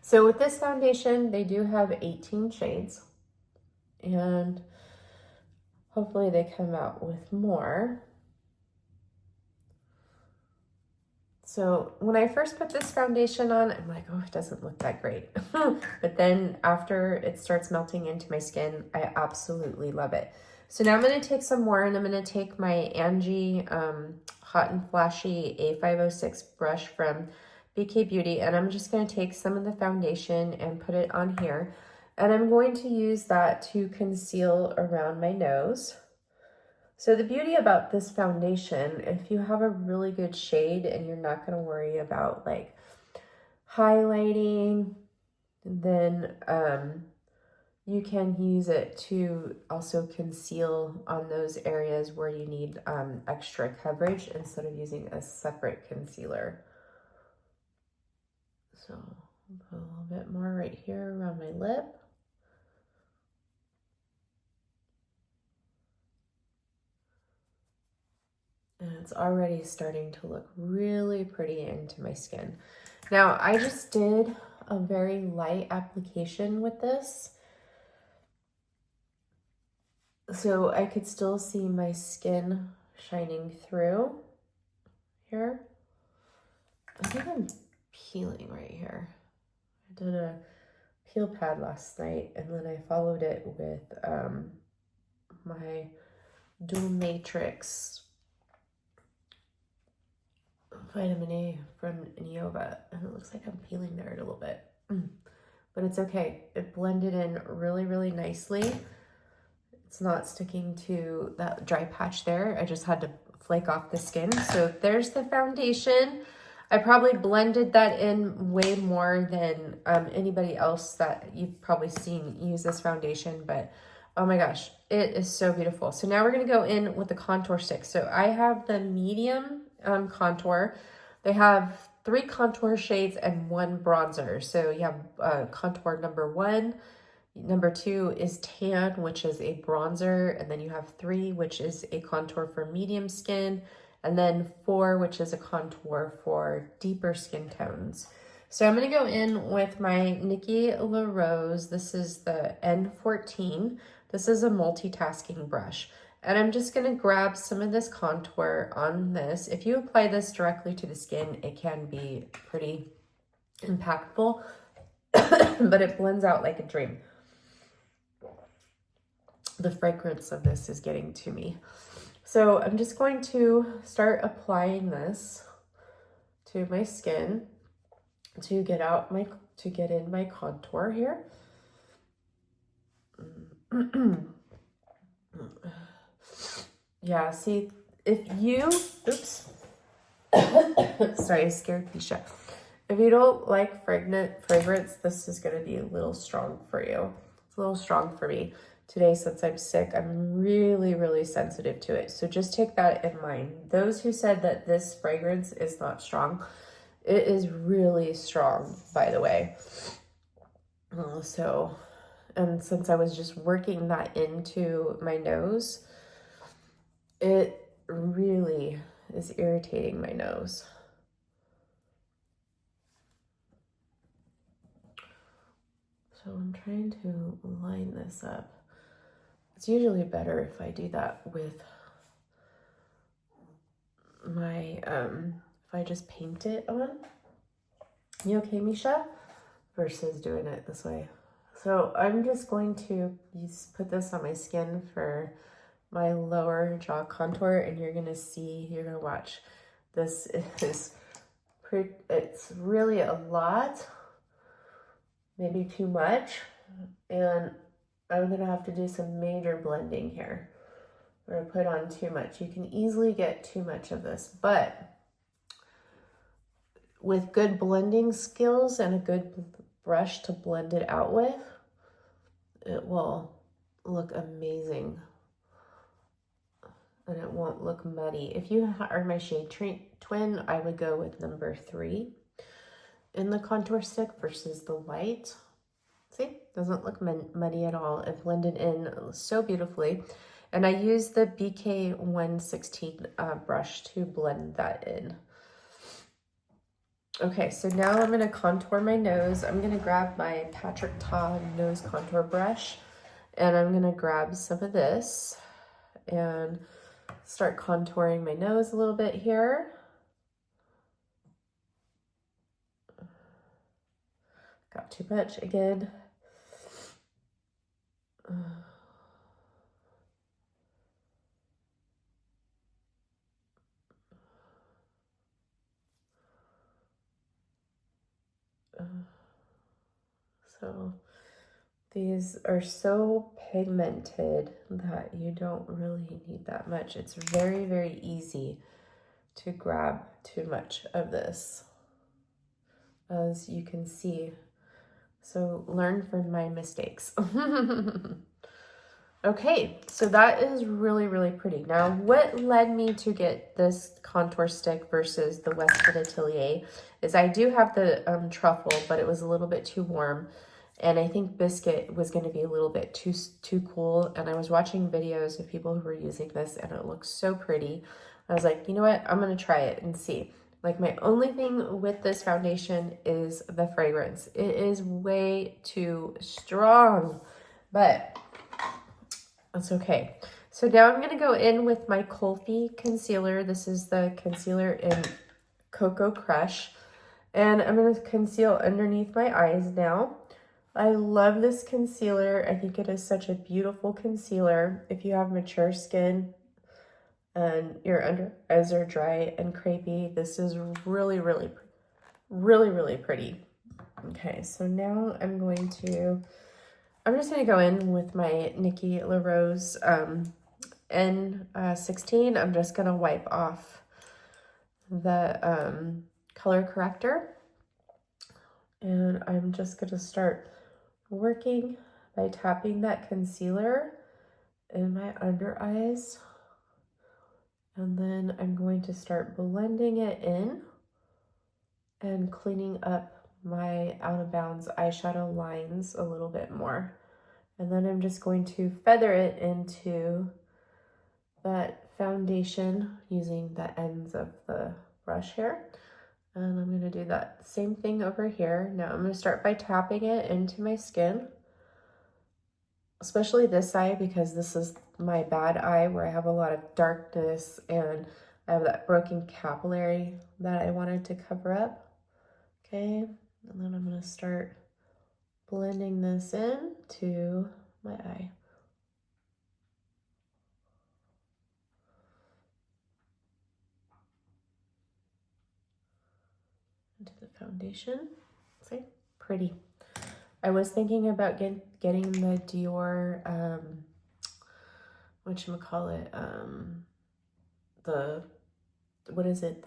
So with this foundation, they do have 18 shades, and hopefully they come out with more. So when I first put this foundation on, I'm like, oh, it doesn't look that great. But then after it starts melting into my skin, I absolutely love it. So now I'm going to take some more, and I'm going to take my Angie Hot and Flashy A506 brush from BK Beauty, and I'm just going to take some of the foundation and put it on here. And I'm going to use that to conceal around my nose. So the beauty about this foundation, if you have a really good shade and you're not going to worry about like highlighting, then you can use it to also conceal on those areas where you need extra coverage instead of using a separate concealer. So I'll put a little bit more right here around my lip. And it's already starting to look really pretty into my skin. Now, I just did a very light application with this, so I could still see my skin shining through here. I think I'm peeling right here. I did a peel pad last night, and then I followed it with my Dual Matrix vitamin A from Neova, and it looks like I'm peeling there a little bit, but it's okay. It blended in really, really nicely. It's not sticking to that dry patch there. I just had to flake off the skin. So there's the foundation. I probably blended that in way more than anybody else that you've probably seen use this foundation, but oh my gosh, it is so beautiful. So now we're gonna go in with the contour stick. So I have the medium contour. They have 3 contour shades and 1 bronzer. So you have contour number 1, number 2 is tan, which is a bronzer, and then you have 3, which is a contour for medium skin, and then 4, which is a contour for deeper skin tones. So I'm going to go in with my Nikki LaRose. This is the N14. This is a multitasking brush. And I'm just going to grab some of this contour on this. If you apply this directly to the skin, it can be pretty impactful, but it blends out like a dream. The fragrance of this is getting to me. So I'm just going to start applying this to my skin to get in my contour here. Yeah, see, if you, oops, sorry, I scared Keisha. If you don't like fragrance, this is going to be a little strong for you. It's a little strong for me today since I'm sick. I'm really, really sensitive to it. So just take that in mind. Those who said that this fragrance is not strong, it is really strong, by the way. So, and since I was just working that into my nose, it really is irritating my nose. So I'm trying to line this up. It's usually better if I do that with my, if I just paint it on. You okay, Misha? Versus doing it this way. So I'm just going to put this on my skin for my lower jaw contour, and you're gonna see, you're gonna watch. This is pretty, it's really a lot, maybe too much, and I'm gonna have to do some major blending here. I'm gonna put on too much. You can easily get too much of this, but with good blending skills and a good brush to blend it out with, it will look amazing and it won't look muddy. If you are my shade twin, I would go with number 3 in the contour stick versus the white. See, doesn't look muddy at all. It blended in so beautifully. And I use the BK 116 brush to blend that in. Okay, so now I'm gonna contour my nose. I'm gonna grab my Patrick Ta nose contour brush, and I'm gonna grab some of this and start contouring my nose a little bit here. Got too much again. So these are so pigmented that you don't really need that much. It's very, very easy to grab too much of this, as you can see. So learn from my mistakes. Okay, so that is really, really pretty. Now, what led me to get this contour stick versus the Westwood Atelier is I do have the truffle, but it was a little bit too warm. And I think biscuit was going to be a little bit too cool. And I was watching videos of people who were using this, and it looks so pretty. I was like, you know what? I'm going to try it and see. Like, my only thing with this foundation is the fragrance. It is way too strong, but that's okay. So now I'm going to go in with my Colfi concealer. This is the concealer in Cocoa Crush. And I'm going to conceal underneath my eyes now. I love this concealer. I think it is such a beautiful concealer. If you have mature skin and your under eyes are dry and crepey, this is really, really, really, really pretty. Okay, so now I'm just going to go in with my Nikki LaRose N16. I'm just going to wipe off the color corrector. And I'm just going to start working by tapping that concealer in my under eyes. And then I'm going to start blending it in and cleaning up my out of bounds eyeshadow lines a little bit more. And then I'm just going to feather it into that foundation using the ends of the brush here. And I'm going to do that same thing over here. Now I'm going to start by tapping it into my skin, especially this eye, because this is my bad eye where I have a lot of darkness and I have that broken capillary that I wanted to cover up. Okay, and then I'm going to start blending this in to my eye. Into the foundation. See? Pretty. I was thinking about getting the Dior, whatchamacallit, what is it?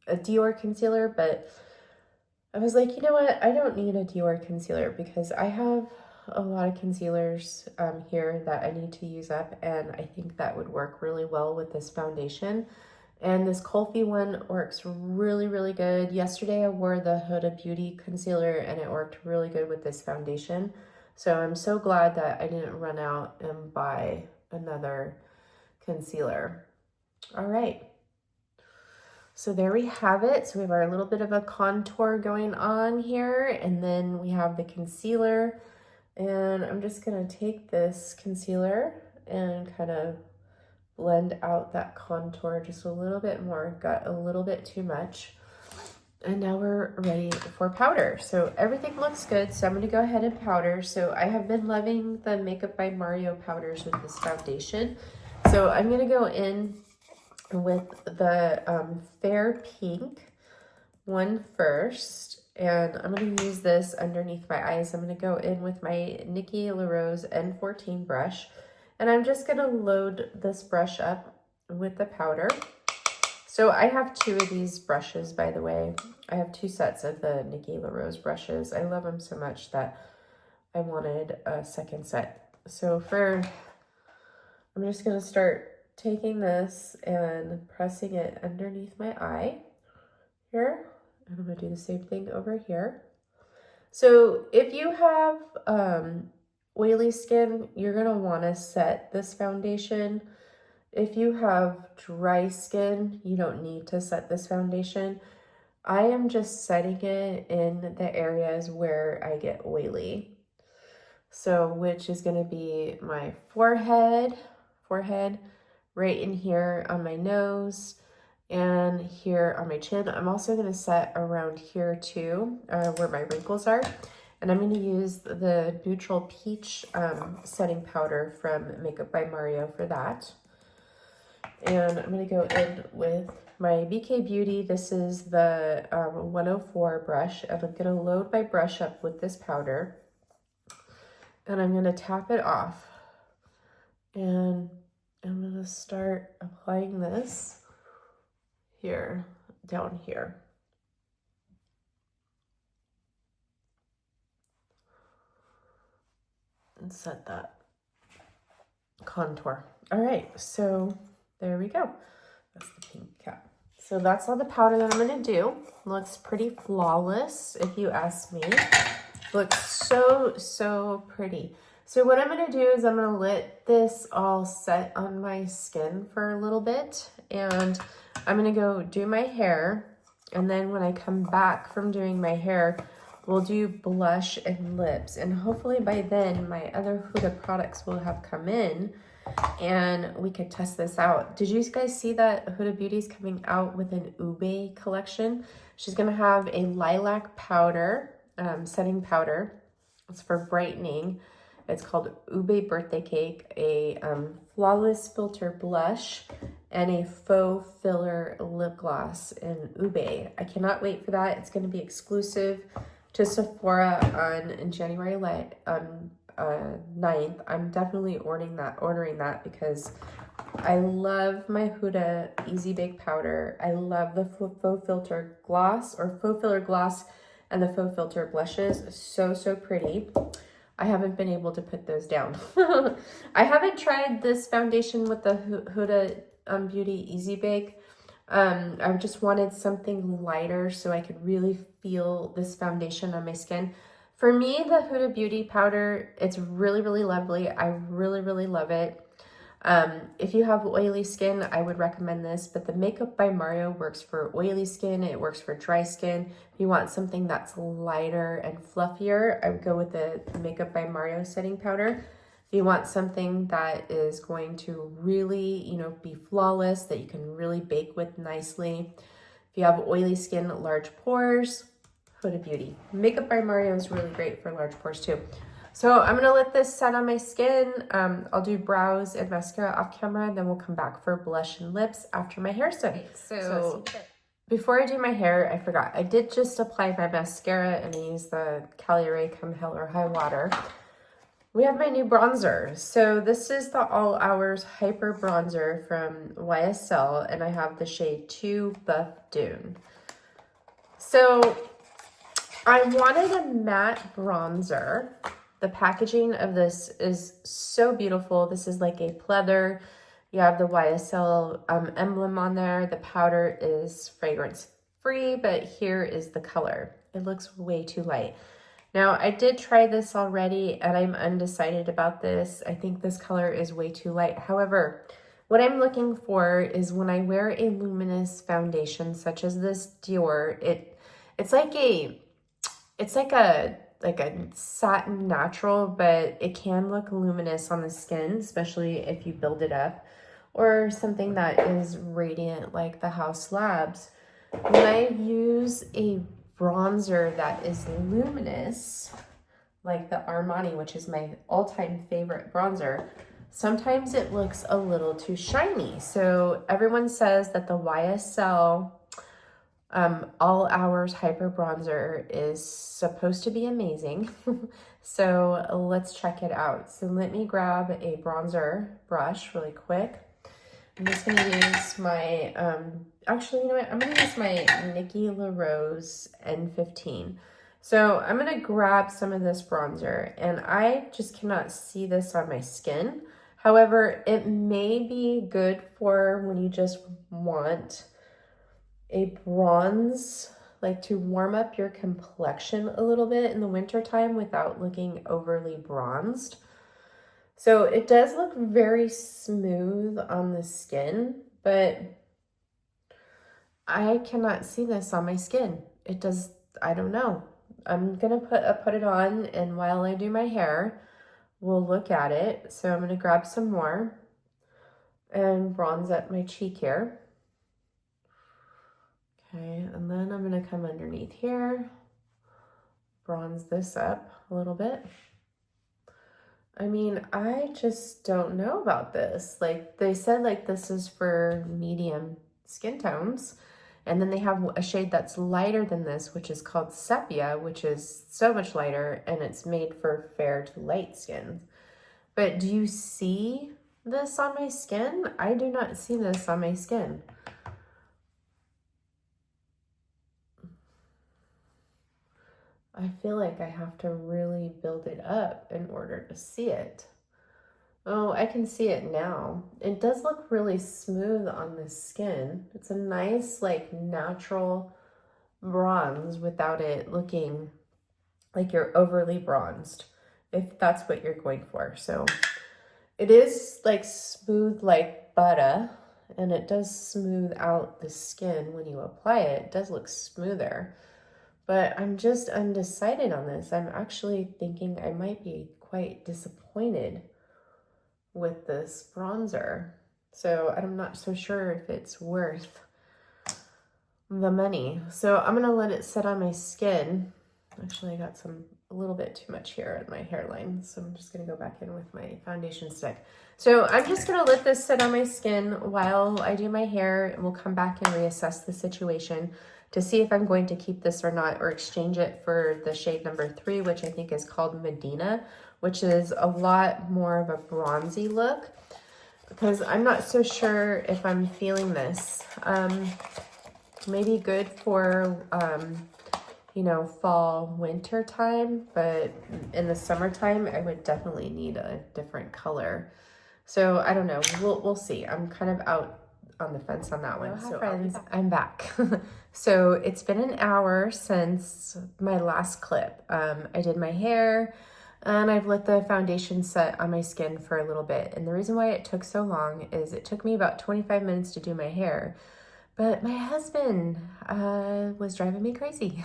A Dior concealer, but I was like, you know what? I don't need a Dior concealer because I have a lot of concealers here that I need to use up, and I think that would work really well with this foundation. And this Colfi one works really, really good. Yesterday I wore the Huda Beauty concealer and it worked really good with this foundation. So I'm so glad that I didn't run out and buy another concealer. All right. So there we have it. So we have our little bit of a contour going on here, and then we have the concealer. And I'm just gonna take this concealer and kind of blend out that contour just a little bit more. Got a little bit too much. And now we're ready for powder. So everything looks good, so I'm gonna go ahead and powder. So I have been loving the Makeup by Mario powders with this foundation. So I'm gonna go in with the Fair Pink one first, and I'm going to use this underneath my eyes. I'm going to go in with my Nikki LaRose N14 brush, and I'm just going to load this brush up with the powder. So I have 2 of these brushes, by the way. I have 2 sets of the Nikki LaRose brushes. I love them so much that I wanted a second set. So I'm just going to start taking this and pressing it underneath my eye here. And I'm going to do the same thing over here. So if you have oily skin, you're going to want to set this foundation. If you have dry skin, you don't need to set this foundation. I am just setting it in the areas where I get oily. So which is going to be my forehead, right in here on my nose, and here on my chin. I'm also going to set around here too, where my wrinkles are. And I'm going to use the Neutral Peach setting powder from Makeup by Mario for that. And I'm going to go in with my BK Beauty. This is the 104 brush. And I'm going to load my brush up with this powder. And I'm going to tap it off. And I'm going to start applying this here, down here. And set that contour. All right, so there we go. That's the pink cap. So that's all the powder that I'm going to do. Looks pretty flawless, if you ask me. Looks so pretty. So what I'm going to do is I'm going to let this all set on my skin for a little bit. And I'm going to go do my hair. And then when I come back from doing my hair, we'll do blush and lips. And hopefully by then, my other Huda products will have come in and we could test this out. Did you guys see that Huda Beauty's coming out with an ube collection? She's going to have a lilac powder, setting powder. It's for brightening. It's called Ube Birthday Cake, a flawless filter blush, and a faux filler lip gloss in Ube. I cannot wait for that. It's going to be exclusive to Sephora on January 9th. I'm definitely ordering that because I love my Huda Easy Bake Powder. I love the faux filter gloss or faux filler gloss and the faux filter blushes. So pretty. I haven't been able to put those down. I haven't tried this foundation with the Huda Beauty Easy Bake. I just wanted something lighter so I could really feel this foundation on my skin. For me, the Huda Beauty powder, it's really lovely. I really love it. If you have oily skin, I would recommend this, but the Makeup by Mario works for oily skin. It works for dry skin. If you want something that's lighter and fluffier, I would go with the Makeup by Mario setting powder. If you want something that is going to really, be flawless, that you can really bake with nicely. If you have oily skin, large pores, Huda Beauty. Makeup by Mario is really great for large pores too. So I'm going to let this set on my skin. I'll do brows and mascara off camera, and then we'll come back for blush and lips after my hair's done. So before I do my hair, I forgot. I did just apply my mascara, and I used the Caliray Come Hell or High Water. We have my new bronzer. So this is the All Hours Hyper Bronzer from YSL, and I have the shade 2 Buff Dune. So I wanted a matte bronzer. The packaging of this is so beautiful. This is like a pleather. You have the YSL emblem on there. The powder is fragrance free, but here is the color. It looks way too light. Now, I did try this already, and I'm undecided about this. I think this color is way too light. However, what I'm looking for is when I wear a luminous foundation, such as this Dior, it's like a satin natural, but it can look luminous on the skin, especially if you build it up, or something that is radiant like the House Labs. When I use a bronzer that is luminous, like the Armani, which is my all-time favorite bronzer, sometimes it looks a little too shiny. So everyone says that the YSL All Hours Hyper Bronzer is supposed to be amazing. So let's check it out. So let me grab a bronzer brush really quick. I'm just going to use my, actually, you know what? I'm going to use my Nikki LaRose N15. So I'm going to grab some of this bronzer, and I just cannot see this on my skin. However, it may be good for when you just want a bronze, like to warm up your complexion a little bit in the wintertime without looking overly bronzed. So it does look very smooth on the skin, but I cannot see this on my skin. It does, I don't know. I'm gonna put it on, and while I do my hair, we'll look at it. So I'm gonna grab some more and bronze up my cheek here. Okay, and then I'm gonna come underneath here, bronze this up a little bit. I mean, I just don't know about this. Like they said, like this is for medium skin tones. And then they have a shade that's lighter than this, which is called sepia, which is so much lighter, and it's made for fair to light skin. But do you see this on my skin? I do not see this on my skin. I feel like I have to really build it up in order to see it. Oh, I can see it now. It does look really smooth on the skin. It's a nice, like, natural bronze without it looking like you're overly bronzed, if that's what you're going for. So it is like smooth like butter, and it does smooth out the skin when you apply it. It does look smoother, but I'm just undecided on this. I'm actually thinking I might be quite disappointed with this bronzer. So I'm not so sure if it's worth the money. So I'm gonna let it sit on my skin. Actually, I got a little bit too much here in my hairline, so I'm just gonna go back in with my foundation stick. So I'm just gonna let this sit on my skin while I do my hair, and we'll come back and reassess the situation to see if I'm going to keep this or not, or exchange it for the shade number 3, which I think is called Medina, which is a lot more of a bronzy look, because I'm not so sure if I'm feeling this. Maybe good for, you know, fall, winter time, but in the summertime, I would definitely need a different color. So I don't know, we'll see. I'm kind of out on the fence on that one. So friends, I'm back. So it's been an hour since my last clip. I did my hair, and I've let the foundation set on my skin for a little bit. And the reason why it took so long is it took me about 25 minutes to do my hair. But my husband was driving me crazy.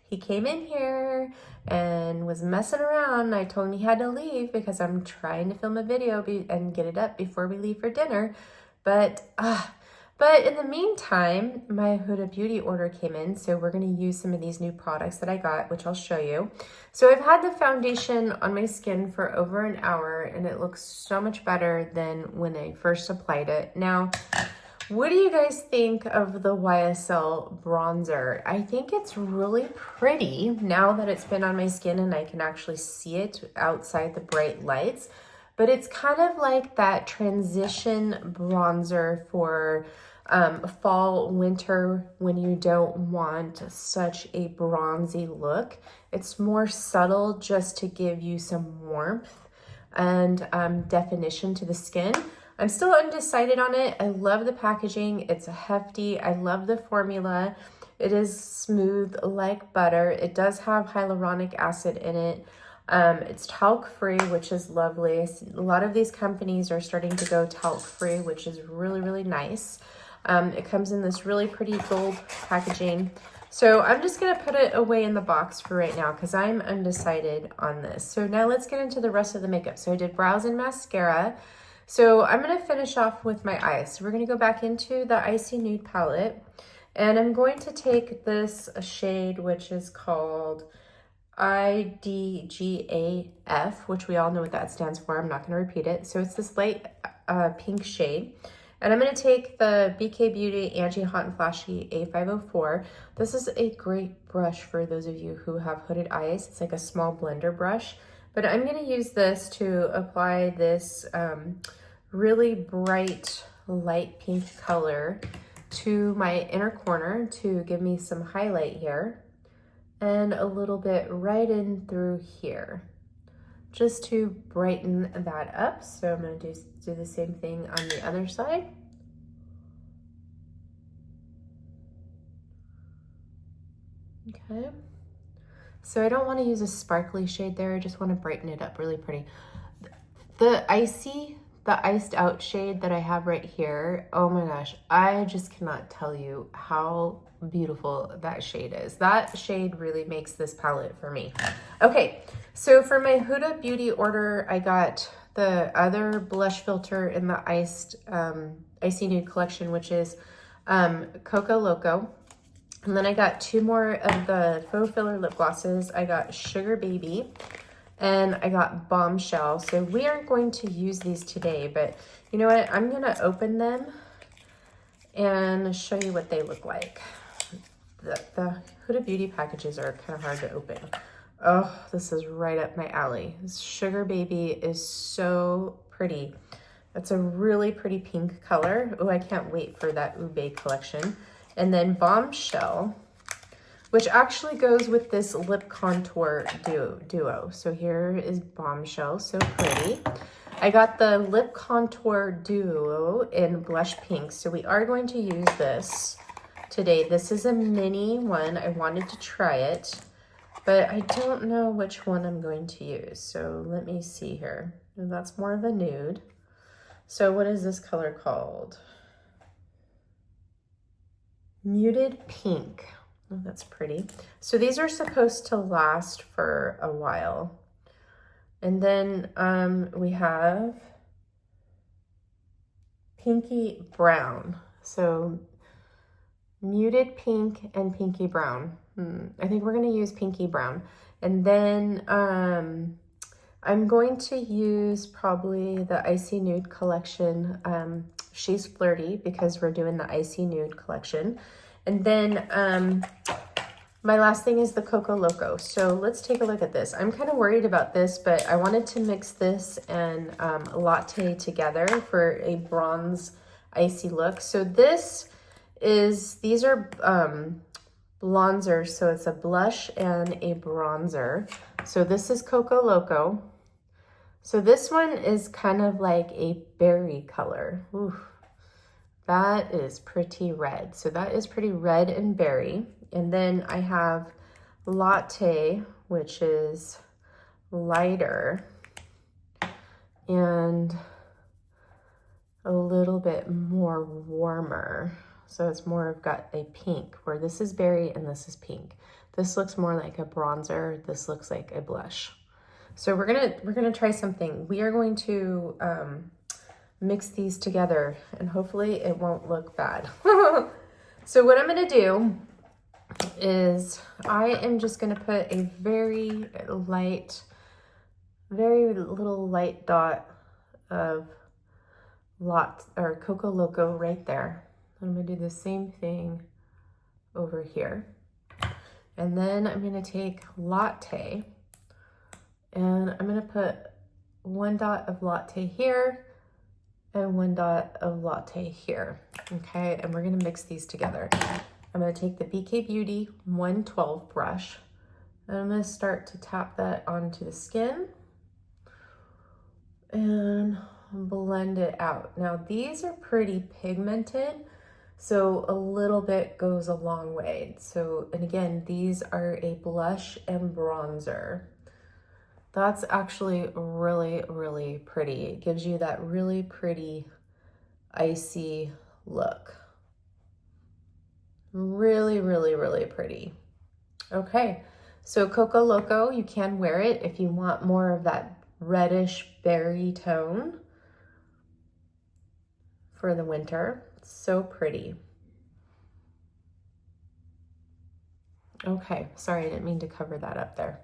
He came in here and was messing around. I told him he had to leave because I'm trying to film a video and get it up before we leave for dinner. But in the meantime, my Huda Beauty order came in, so we're going to use some of these new products that I got, which I'll show you. So I've had the foundation on my skin for over an hour, and it looks so much better than when I first applied it. Now, what do you guys think of the YSL bronzer? I think it's really pretty now that it's been on my skin and I can actually see it outside the bright lights. But it's kind of like that transition bronzer for fall, winter, when you don't want such a bronzy look. It's more subtle just to give you some warmth and definition to the skin. I'm still undecided on it. I love the packaging. It's hefty. I love the formula. It is smooth like butter. It does have hyaluronic acid in it. It's talc free, which is lovely. A lot of these companies are starting to go talc free, which is really, really nice. It comes in this really pretty gold packaging. So I'm just gonna put it away in the box for right now because I'm undecided on this. So now let's get into the rest of the makeup. So I did brows and mascara. So I'm gonna finish off with my eyes. So we're gonna go back into the Icy Nude palette, and I'm going to take this shade, which is called IDGAF, which we all know what that stands for. I'm not gonna repeat it. So it's this light pink shade. And I'm gonna take the BK Beauty Angie Hot and Flashy A504. This is a great brush for those of you who have hooded eyes. It's like a small blender brush. But I'm gonna use this to apply this really bright light pink color to my inner corner to give me some highlight here, and a little bit right in through here. just to brighten that up. So I'm going to do the same thing on the other side. Okay. So I don't want to use a sparkly shade there. I just want to brighten it up really pretty. The iced out shade that I have right here, oh my gosh, I just cannot tell you how beautiful that shade is. That shade really makes this palette for me. Okay, so for my Huda Beauty order, I got the other blush filter in the Icy Nude collection, which is Coco Loco. And then I got 2 more of the faux filler lip glosses. I got Sugar Baby and I got Bombshell. So we aren't going to use these today, but you know what? I'm gonna open them and show you what they look like. The Huda Beauty packages are kind of hard to open. Oh, this is right up my alley. This Sugar Baby is so pretty. It's a really pretty pink color. Oh, I can't wait for that Ube collection. And then Bombshell, which actually goes with this lip contour duo. So here is Bombshell, so pretty. I got the lip contour duo in blush pink. So we are going to use this today. This is a mini one. I wanted to try it, but I don't know which one I'm going to use. So let me see here. And that's more of a nude. So what is this color called? Muted Pink. Oh, that's pretty. So these are supposed to last for a while. And then we have Pinky Brown. So Muted Pink and Pinky Brown. I think we're going to use Pinky Brown. And then I'm going to use probably the Icy Nude collection. She's Flirty because we're doing the Icy Nude collection. And then my last thing is the Coco Loco. So let's take a look at this. I'm kind of worried about this, but I wanted to mix this and latte together for a bronze icy look. So these are bronzers. So it's a blush and a bronzer. So this is Coco Loco. So this one is kind of like a berry color. Ooh, that is pretty red. So that is pretty red and berry. And then I have Latte, which is lighter and a little bit more warmer. So it's more got a pink, where this is berry and this is pink. This looks more like a bronzer. This looks like a blush. So we're gonna try something. We are going to mix these together and hopefully it won't look bad. So what I'm gonna do is I am just gonna put a very little light dot of Coco Loco right there. I'm gonna do the same thing over here. And then I'm gonna take Latte and I'm gonna put 1 dot of Latte here and 1 dot of Latte here, okay? And we're gonna mix these together. I'm gonna take the BK Beauty 112 brush and I'm gonna start to tap that onto the skin and blend it out. Now these are pretty pigmented, so a little bit goes a long way. So, and again, these are a blush and bronzer. That's actually really, really pretty. It gives you that really pretty icy look. Really, really, really pretty. Okay, so Coco Loco, you can wear it if you want more of that reddish berry tone for the winter. It's so pretty. Okay, sorry, I didn't mean to cover that up there.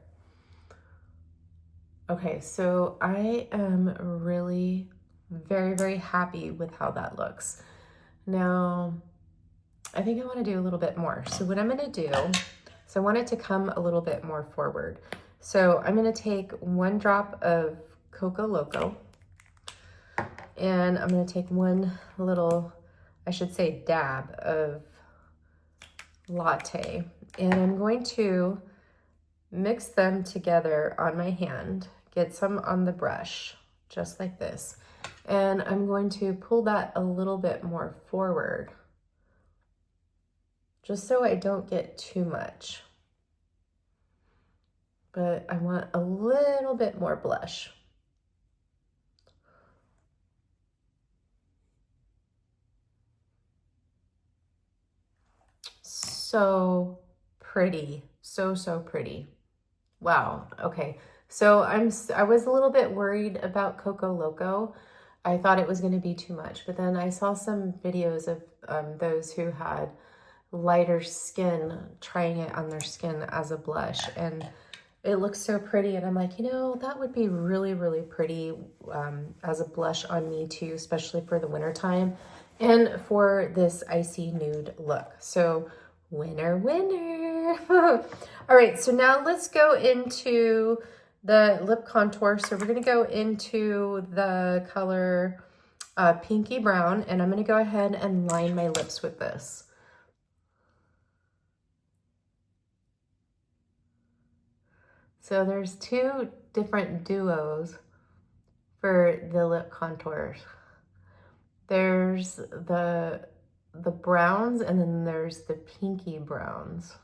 Okay, so I am really very, very happy with how that looks. Now, I think I want to do a little bit more. So what I'm going to do, so I want it to come a little bit more forward. So I'm going to take 1 drop of Coco Loco and I'm going to take 1 little, I should say dab of Latte, and I'm going to mix them together on my hand, get some on the brush, just like this. And I'm going to pull that a little bit more forward, just so I don't get too much. But I want a little bit more blush. So pretty, so pretty. Wow, okay. So I was a little bit worried about Coco Loco. I thought it was going to be too much, but then I saw some videos of those who had lighter skin trying it on their skin as a blush, and it looks so pretty. And I'm like, you know, that would be really pretty as a blush on me too, especially for the winter time and for this icy nude look. So winner. All right, so now let's go into the lip contour. So we're gonna go into the color pinky brown, and I'm gonna go ahead and line my lips with this. So there's two different duos for the lip contours. There's the browns, and then there's the pinky browns.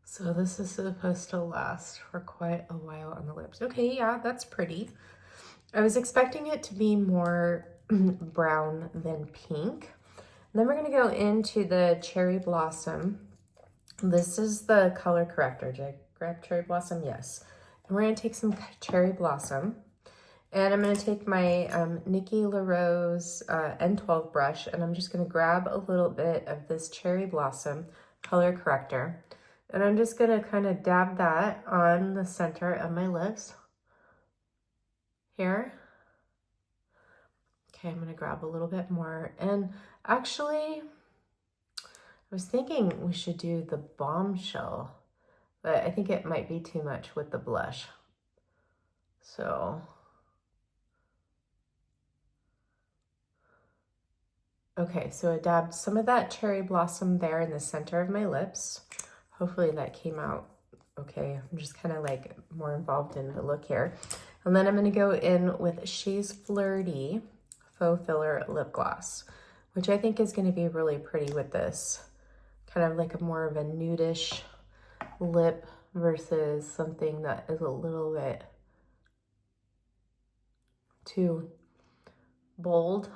So this is supposed to last for quite a while on the lips. Okay, yeah, that's pretty. I was expecting it to be more brown than pink. And then we're gonna go into the Cherry Blossom. This is the color corrector. Did I grab Cherry Blossom? Yes. And we're gonna take some Cherry Blossom. And I'm gonna take my Nikki LaRose N12 brush, and I'm just gonna grab a little bit of this Cherry Blossom color corrector. And I'm just gonna kind of dab that on the center of my lips here. Okay, I'm gonna grab a little bit more. And actually, I was thinking we should do the Bombshell, but I think it might be too much with the blush. So, okay, so I dabbed some of that Cherry Blossom there in the center of my lips. Hopefully that came out okay. I'm just kind of like more involved in the look here. And then I'm gonna go in with She's Flirty Faux Filler Lip Gloss, which I think is gonna be really pretty with this. Kind of like a more of a nudish lip versus something that is a little bit too bold,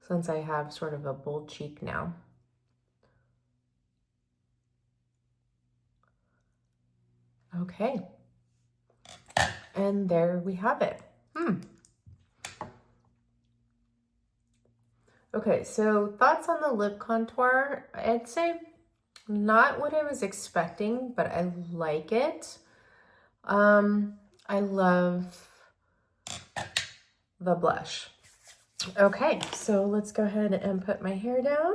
since I have sort of a bold cheek now. Okay, and there we have it. Okay, so thoughts on the lip contour. I'd say not what I was expecting, but I like it. I love the blush. Okay, so let's go ahead and put my hair down.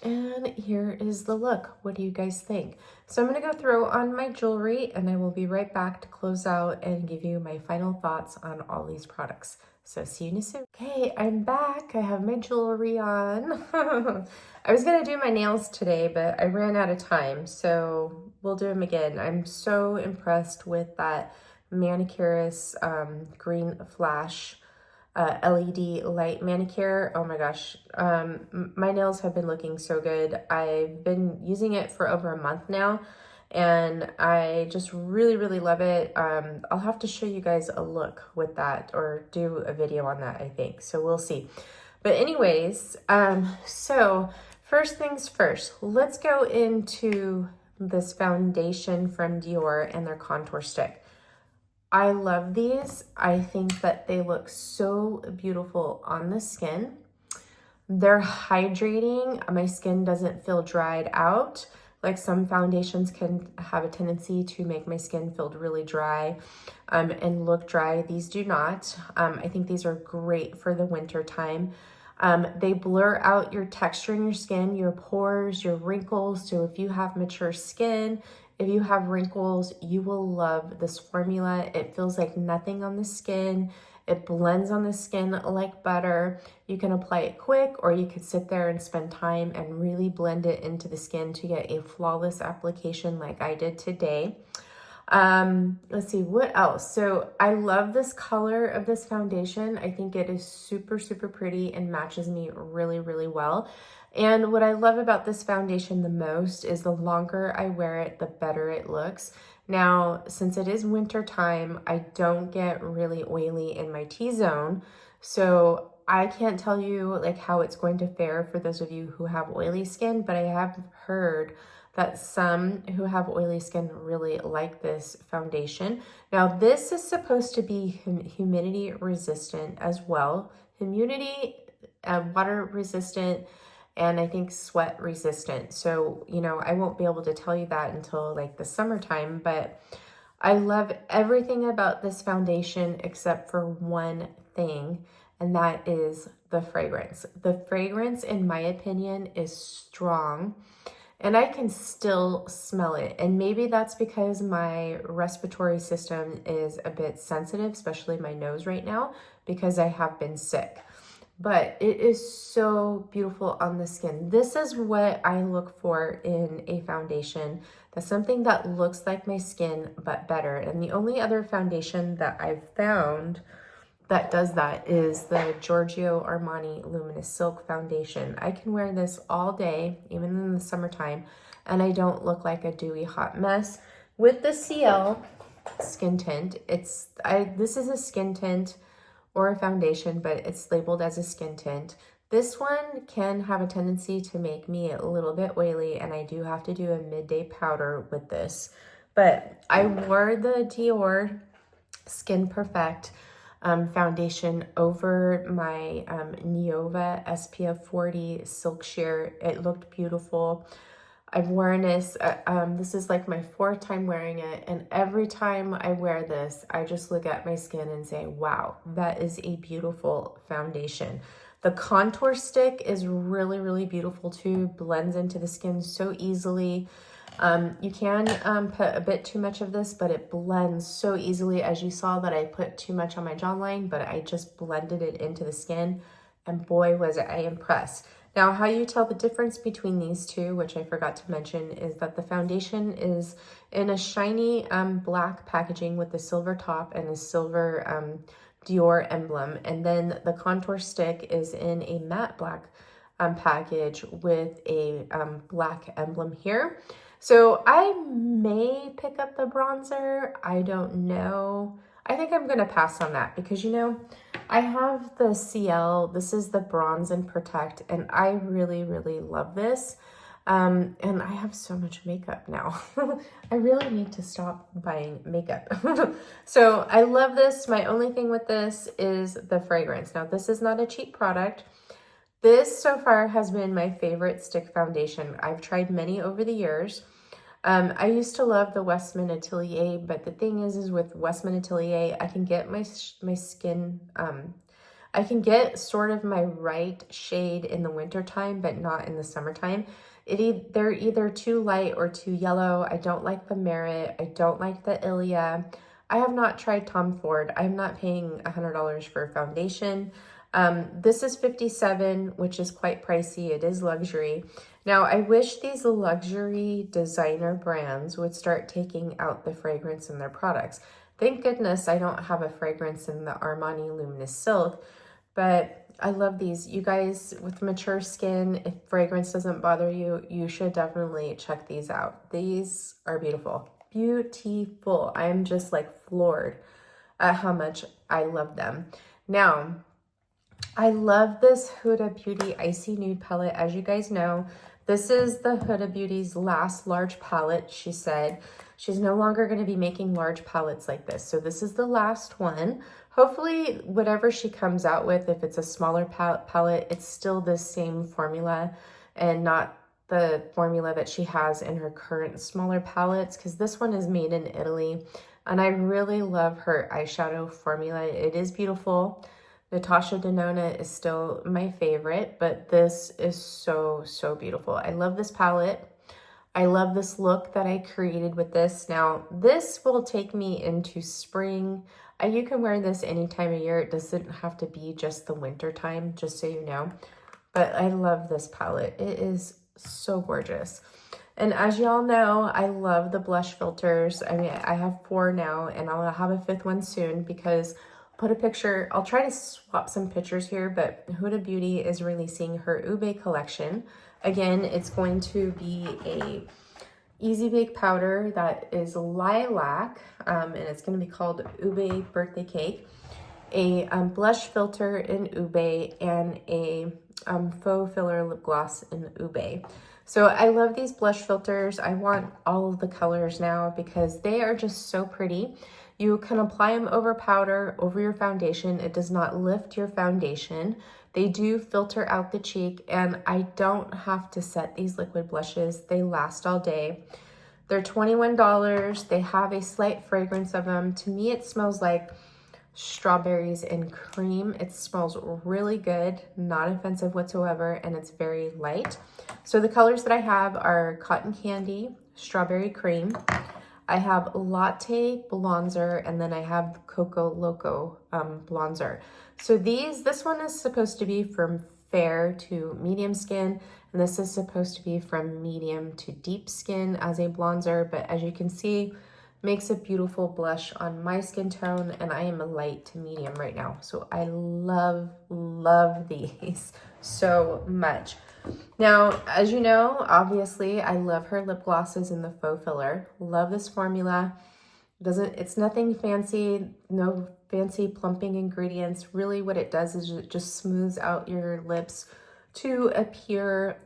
And here is the look. What do you guys think? So I'm going to go throw on my jewelry, and I will be right back to close out and give you my final thoughts on all these products. So see you soon. Okay, I'm back. I have my jewelry on. I was going to do my nails today, but I ran out of time, so we'll do them again. I'm so impressed with that manicurist green flash LED light manicure. Oh my gosh, my nails have been looking so good. I've been using it for over a month now, and I just really love it. I'll have to show you guys a look with that, or do a video on that, I think. So we'll see. But anyways, so first things first, let's go into this foundation from Dior and their contour stick. I love these. I think that they look so beautiful on the skin. They're hydrating. My skin doesn't feel dried out. Like some foundations can have a tendency to make my skin feel really dry and look dry. These do not. I think these are great for the winter time. They blur out your texture in your skin, your pores, your wrinkles. So if you have mature skin, if you have wrinkles, you will love this formula. It feels like nothing on the skin. It blends on the skin like butter. You can apply it quick, or you could sit there and spend time and really blend it into the skin to get a flawless application like I did today. Let's see, what else? So I love this color of this foundation. I think it is super, super pretty and matches me really, really well. And what I love about this foundation the most is the longer I wear it, the better it looks. Now, since it is winter time, I don't get really oily in my T-zone. So I can't tell you like how it's going to fare for those of you who have oily skin, but I have heard that some who have oily skin really like this foundation. Now, this is supposed to be humidity resistant as well. Humidity, water resistant, and I think sweat resistant. So, you know, I won't be able to tell you that until like the summertime, but I love everything about this foundation except for one thing, and that is the fragrance. The fragrance, in my opinion, is strong, and I can still smell it. And maybe that's because my respiratory system is a bit sensitive, especially my nose right now, because I have been sick. But it is so beautiful on the skin. This is what I look for in a foundation. That's something that looks like my skin, but better. And the only other foundation that I've found that does that is the Giorgio Armani Luminous Silk Foundation. I can wear this all day, even in the summertime, and I don't look like a dewy hot mess. With the CL skin tint, this is a skin tint or a foundation, but it's labeled as a skin tint. This one can have a tendency to make me a little bit oily, and I do have to do a midday powder with this. But I wore the Dior Skin Perfect foundation over my Neova SPF 40 Silk Sheer. It looked beautiful. I've worn this, this is like my 4th time wearing it, and every time I wear this, I just look at my skin and say, wow, that is a beautiful foundation. The contour stick is really, really beautiful too, blends into the skin so easily. You can put a bit too much of this, but it blends so easily. As you saw that I put too much on my jawline, but I just blended it into the skin, and boy, was I impressed. Now, how you tell the difference between these two, which I forgot to mention, is that the foundation is in a shiny black packaging with a silver top and a silver Dior emblem. And then the contour stick is in a matte black package with a black emblem here. So I may pick up the bronzer. I don't know. I think I'm going to pass on that because, you know, I have the CL. This is the Bronze and Protect, and I really, really love this. And I have so much makeup now. I really need to stop buying makeup. So I love this. My only thing with this is the fragrance. Now, this is not a cheap product. This so far has been my favorite stick foundation. I've tried many over the years. I used to love the Westman Atelier, but the thing is with Westman Atelier, I can get my skin, I can get sort of my right shade in the wintertime, but not in the summertime. They're either too light or too yellow. I don't like the Merit. I don't like the Ilia. I have not tried Tom Ford. I'm not paying $100 for a foundation. This is $57, which is quite pricey. It is luxury. Now, I wish these luxury designer brands would start taking out the fragrance in their products. Thank goodness I don't have a fragrance in the Armani Luminous Silk, but I love these. You guys with mature skin, if fragrance doesn't bother you, you should definitely check these out. These are beautiful. Beautiful. I'm just like floored at how much I love them. Now, I love this Huda Beauty Icy Nude palette. As you guys know, this is the Huda Beauty's last large palette. She said she's no longer going to be making large palettes like this. So this is the last one. Hopefully, whatever she comes out with, if it's a smaller palette, it's still the same formula and not the formula that she has in her current smaller palettes, because this one is made in Italy. And I really love her eyeshadow formula. It is beautiful. Natasha Denona is still my favorite, but this is so, so beautiful. I love this palette. I love this look that I created with this. Now, this will take me into spring. You can wear this any time of year. It doesn't have to be just the winter time, just so you know. But I love this palette. It is so gorgeous. And as y'all know, I love the blush filters. I mean, I have 4 now, and I'll have a 5th one soon, because put a picture, I'll try to swap some pictures here, but Huda Beauty is releasing her Ube collection. Again, it's going to be a Easy Bake powder that is lilac, and it's going to be called Ube Birthday Cake, a blush filter in Ube, and a faux filler lip gloss in Ube. So I love these blush filters. I want all of the colors now because they are just so pretty. You can apply them over powder, over your foundation. It does not lift your foundation. They do filter out the cheek, and I don't have to set these liquid blushes. They last all day. They're $21. They have a slight fragrance of them. To me, it smells like strawberries and cream. It smells really good, not offensive whatsoever, and it's very light. So the colors that I have are Cotton Candy, Strawberry Cream. I have Latte Bronzer, and then I have Coco Loco Bronzer. So this one is supposed to be from fair to medium skin, and this is supposed to be from medium to deep skin as a bronzer, but as you can see, makes a beautiful blush on my skin tone, and I am a light to medium right now. So I love, love these so much. Now, as you know, obviously, I love her lip glosses in the faux filler. Love this formula. It's nothing fancy, no fancy plumping ingredients. Really what it does is it just smooths out your lips to appear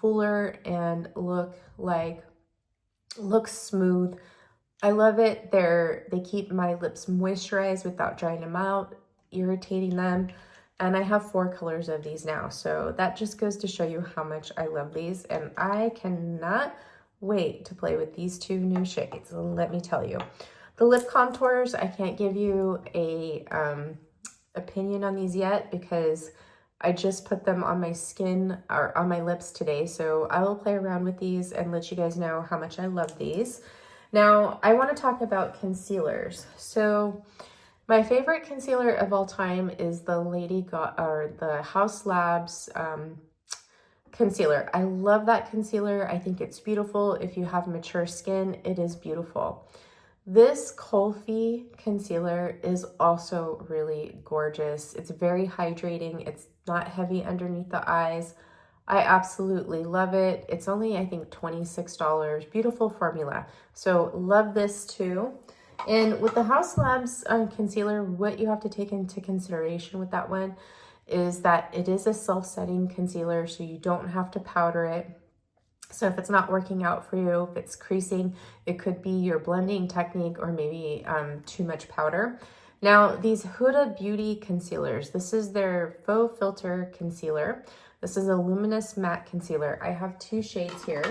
fuller and look smooth. I love it. They keep my lips moisturized without drying them out, irritating them. And I have 4 colors of these now. So that just goes to show you how much I love these. And I cannot wait to play with these 2 new shades, let me tell you. The lip contours, I can't give you a opinion on these yet because I just put them on my skin or on my lips today. So I will play around with these and let you guys know how much I love these. Now, I want to talk about concealers. So my favorite concealer of all time is the Haus Labs concealer. I love that concealer. I think it's beautiful. If you have mature skin, it is beautiful. This Colfi concealer is also really gorgeous. It's very hydrating. It's not heavy underneath the eyes. I absolutely love it. It's only, I think, $26. Beautiful formula. So love this too. And with the Haus Labs concealer, what you have to take into consideration with that one is that it is a self-setting concealer, so you don't have to powder it. So if it's not working out for you, if it's creasing, it could be your blending technique or maybe too much powder. Now, these Huda Beauty concealers, this is their Faux Filter Concealer. This is a luminous matte concealer. I have 2 shades here.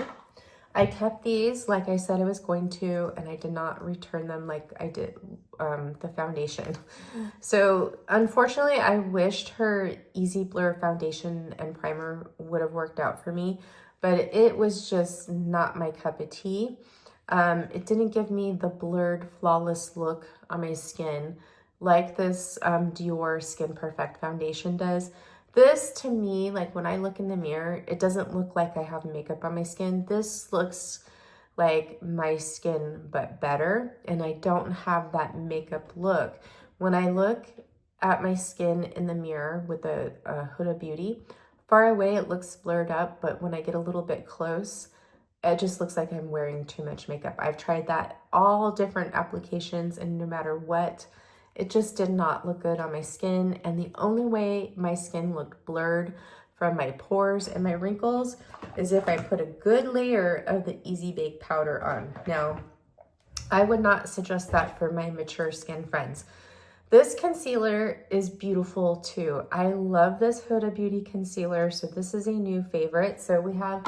I kept these like I said I was going to, and I did not return them like I did the foundation. So unfortunately, I wished her Easy Blur foundation and primer would have worked out for me, but it was just not my cup of tea. It didn't give me the blurred, flawless look on my skin like this Dior Skin Perfect foundation does. This, to me, like when I look in the mirror, it doesn't look like I have makeup on my skin. This looks like my skin, but better, and I don't have that makeup look. When I look at my skin in the mirror with the Huda Beauty, far away it looks blurred up, but when I get a little bit close, it just looks like I'm wearing too much makeup. I've tried that all different applications, and no matter what, it just did not look good on my skin. And the only way my skin looked blurred from my pores and my wrinkles is if I put a good layer of the Easy Bake powder on. Now, I would not suggest that for my mature skin friends. This concealer is beautiful too. I love this Huda Beauty concealer. So this is a new favorite. So we have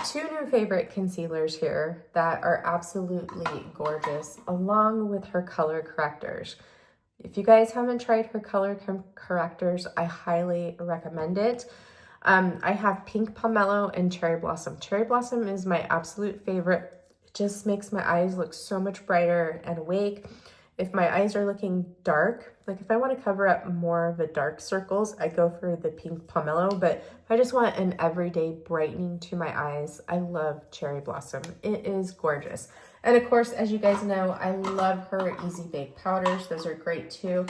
two new favorite concealers here that are absolutely gorgeous, along with her color correctors. If you guys haven't tried her color correctors, I highly recommend it. I have Pink Pomelo and Cherry Blossom. Cherry Blossom is my absolute favorite. It just makes my eyes look so much brighter and awake. If my eyes are looking dark, like if I want to cover up more of the dark circles, I go for the Pink Pomelo. But if I just want an everyday brightening to my eyes, I love Cherry Blossom. It is gorgeous. And of course, as you guys know, I love her Easy Bake powders. Those are great too.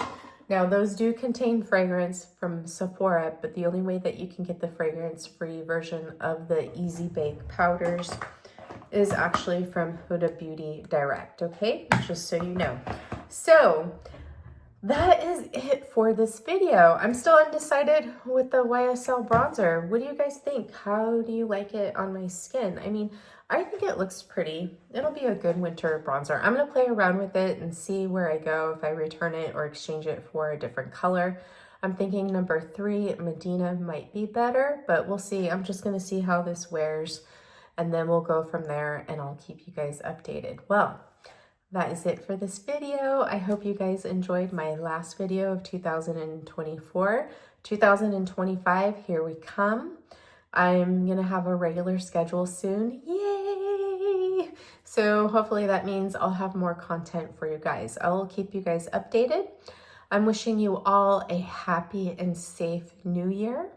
Now, those do contain fragrance from Sephora, but the only way that you can get the fragrance-free version of the Easy Bake powders is actually from Huda Beauty Direct, okay? Just so you know. So that is it for this video. I'm still undecided with the YSL bronzer. What do you guys think? How do you like it on my skin? I mean, I think it looks pretty. It'll be a good winter bronzer. I'm gonna play around with it and see where I go, if I return it or exchange it for a different color. I'm thinking number 3, Medina might be better, but we'll see. I'm just gonna see how this wears, and then we'll go from there and I'll keep you guys updated. Well, that is it for this video. I hope you guys enjoyed my last video of 2024. 2025, here we come. I'm gonna have a regular schedule soon. Yay! So hopefully that means I'll have more content for you guys. I will keep you guys updated. I'm wishing you all a happy and safe new year.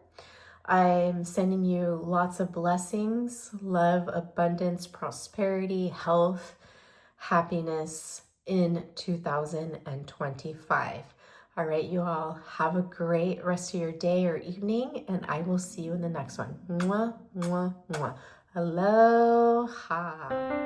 I'm sending you lots of blessings, love, abundance, prosperity, health, happiness in 2025. All right, you all have a great rest of your day or evening, and I will see you in the next one. Mwah, mwah, mwah. Aloha.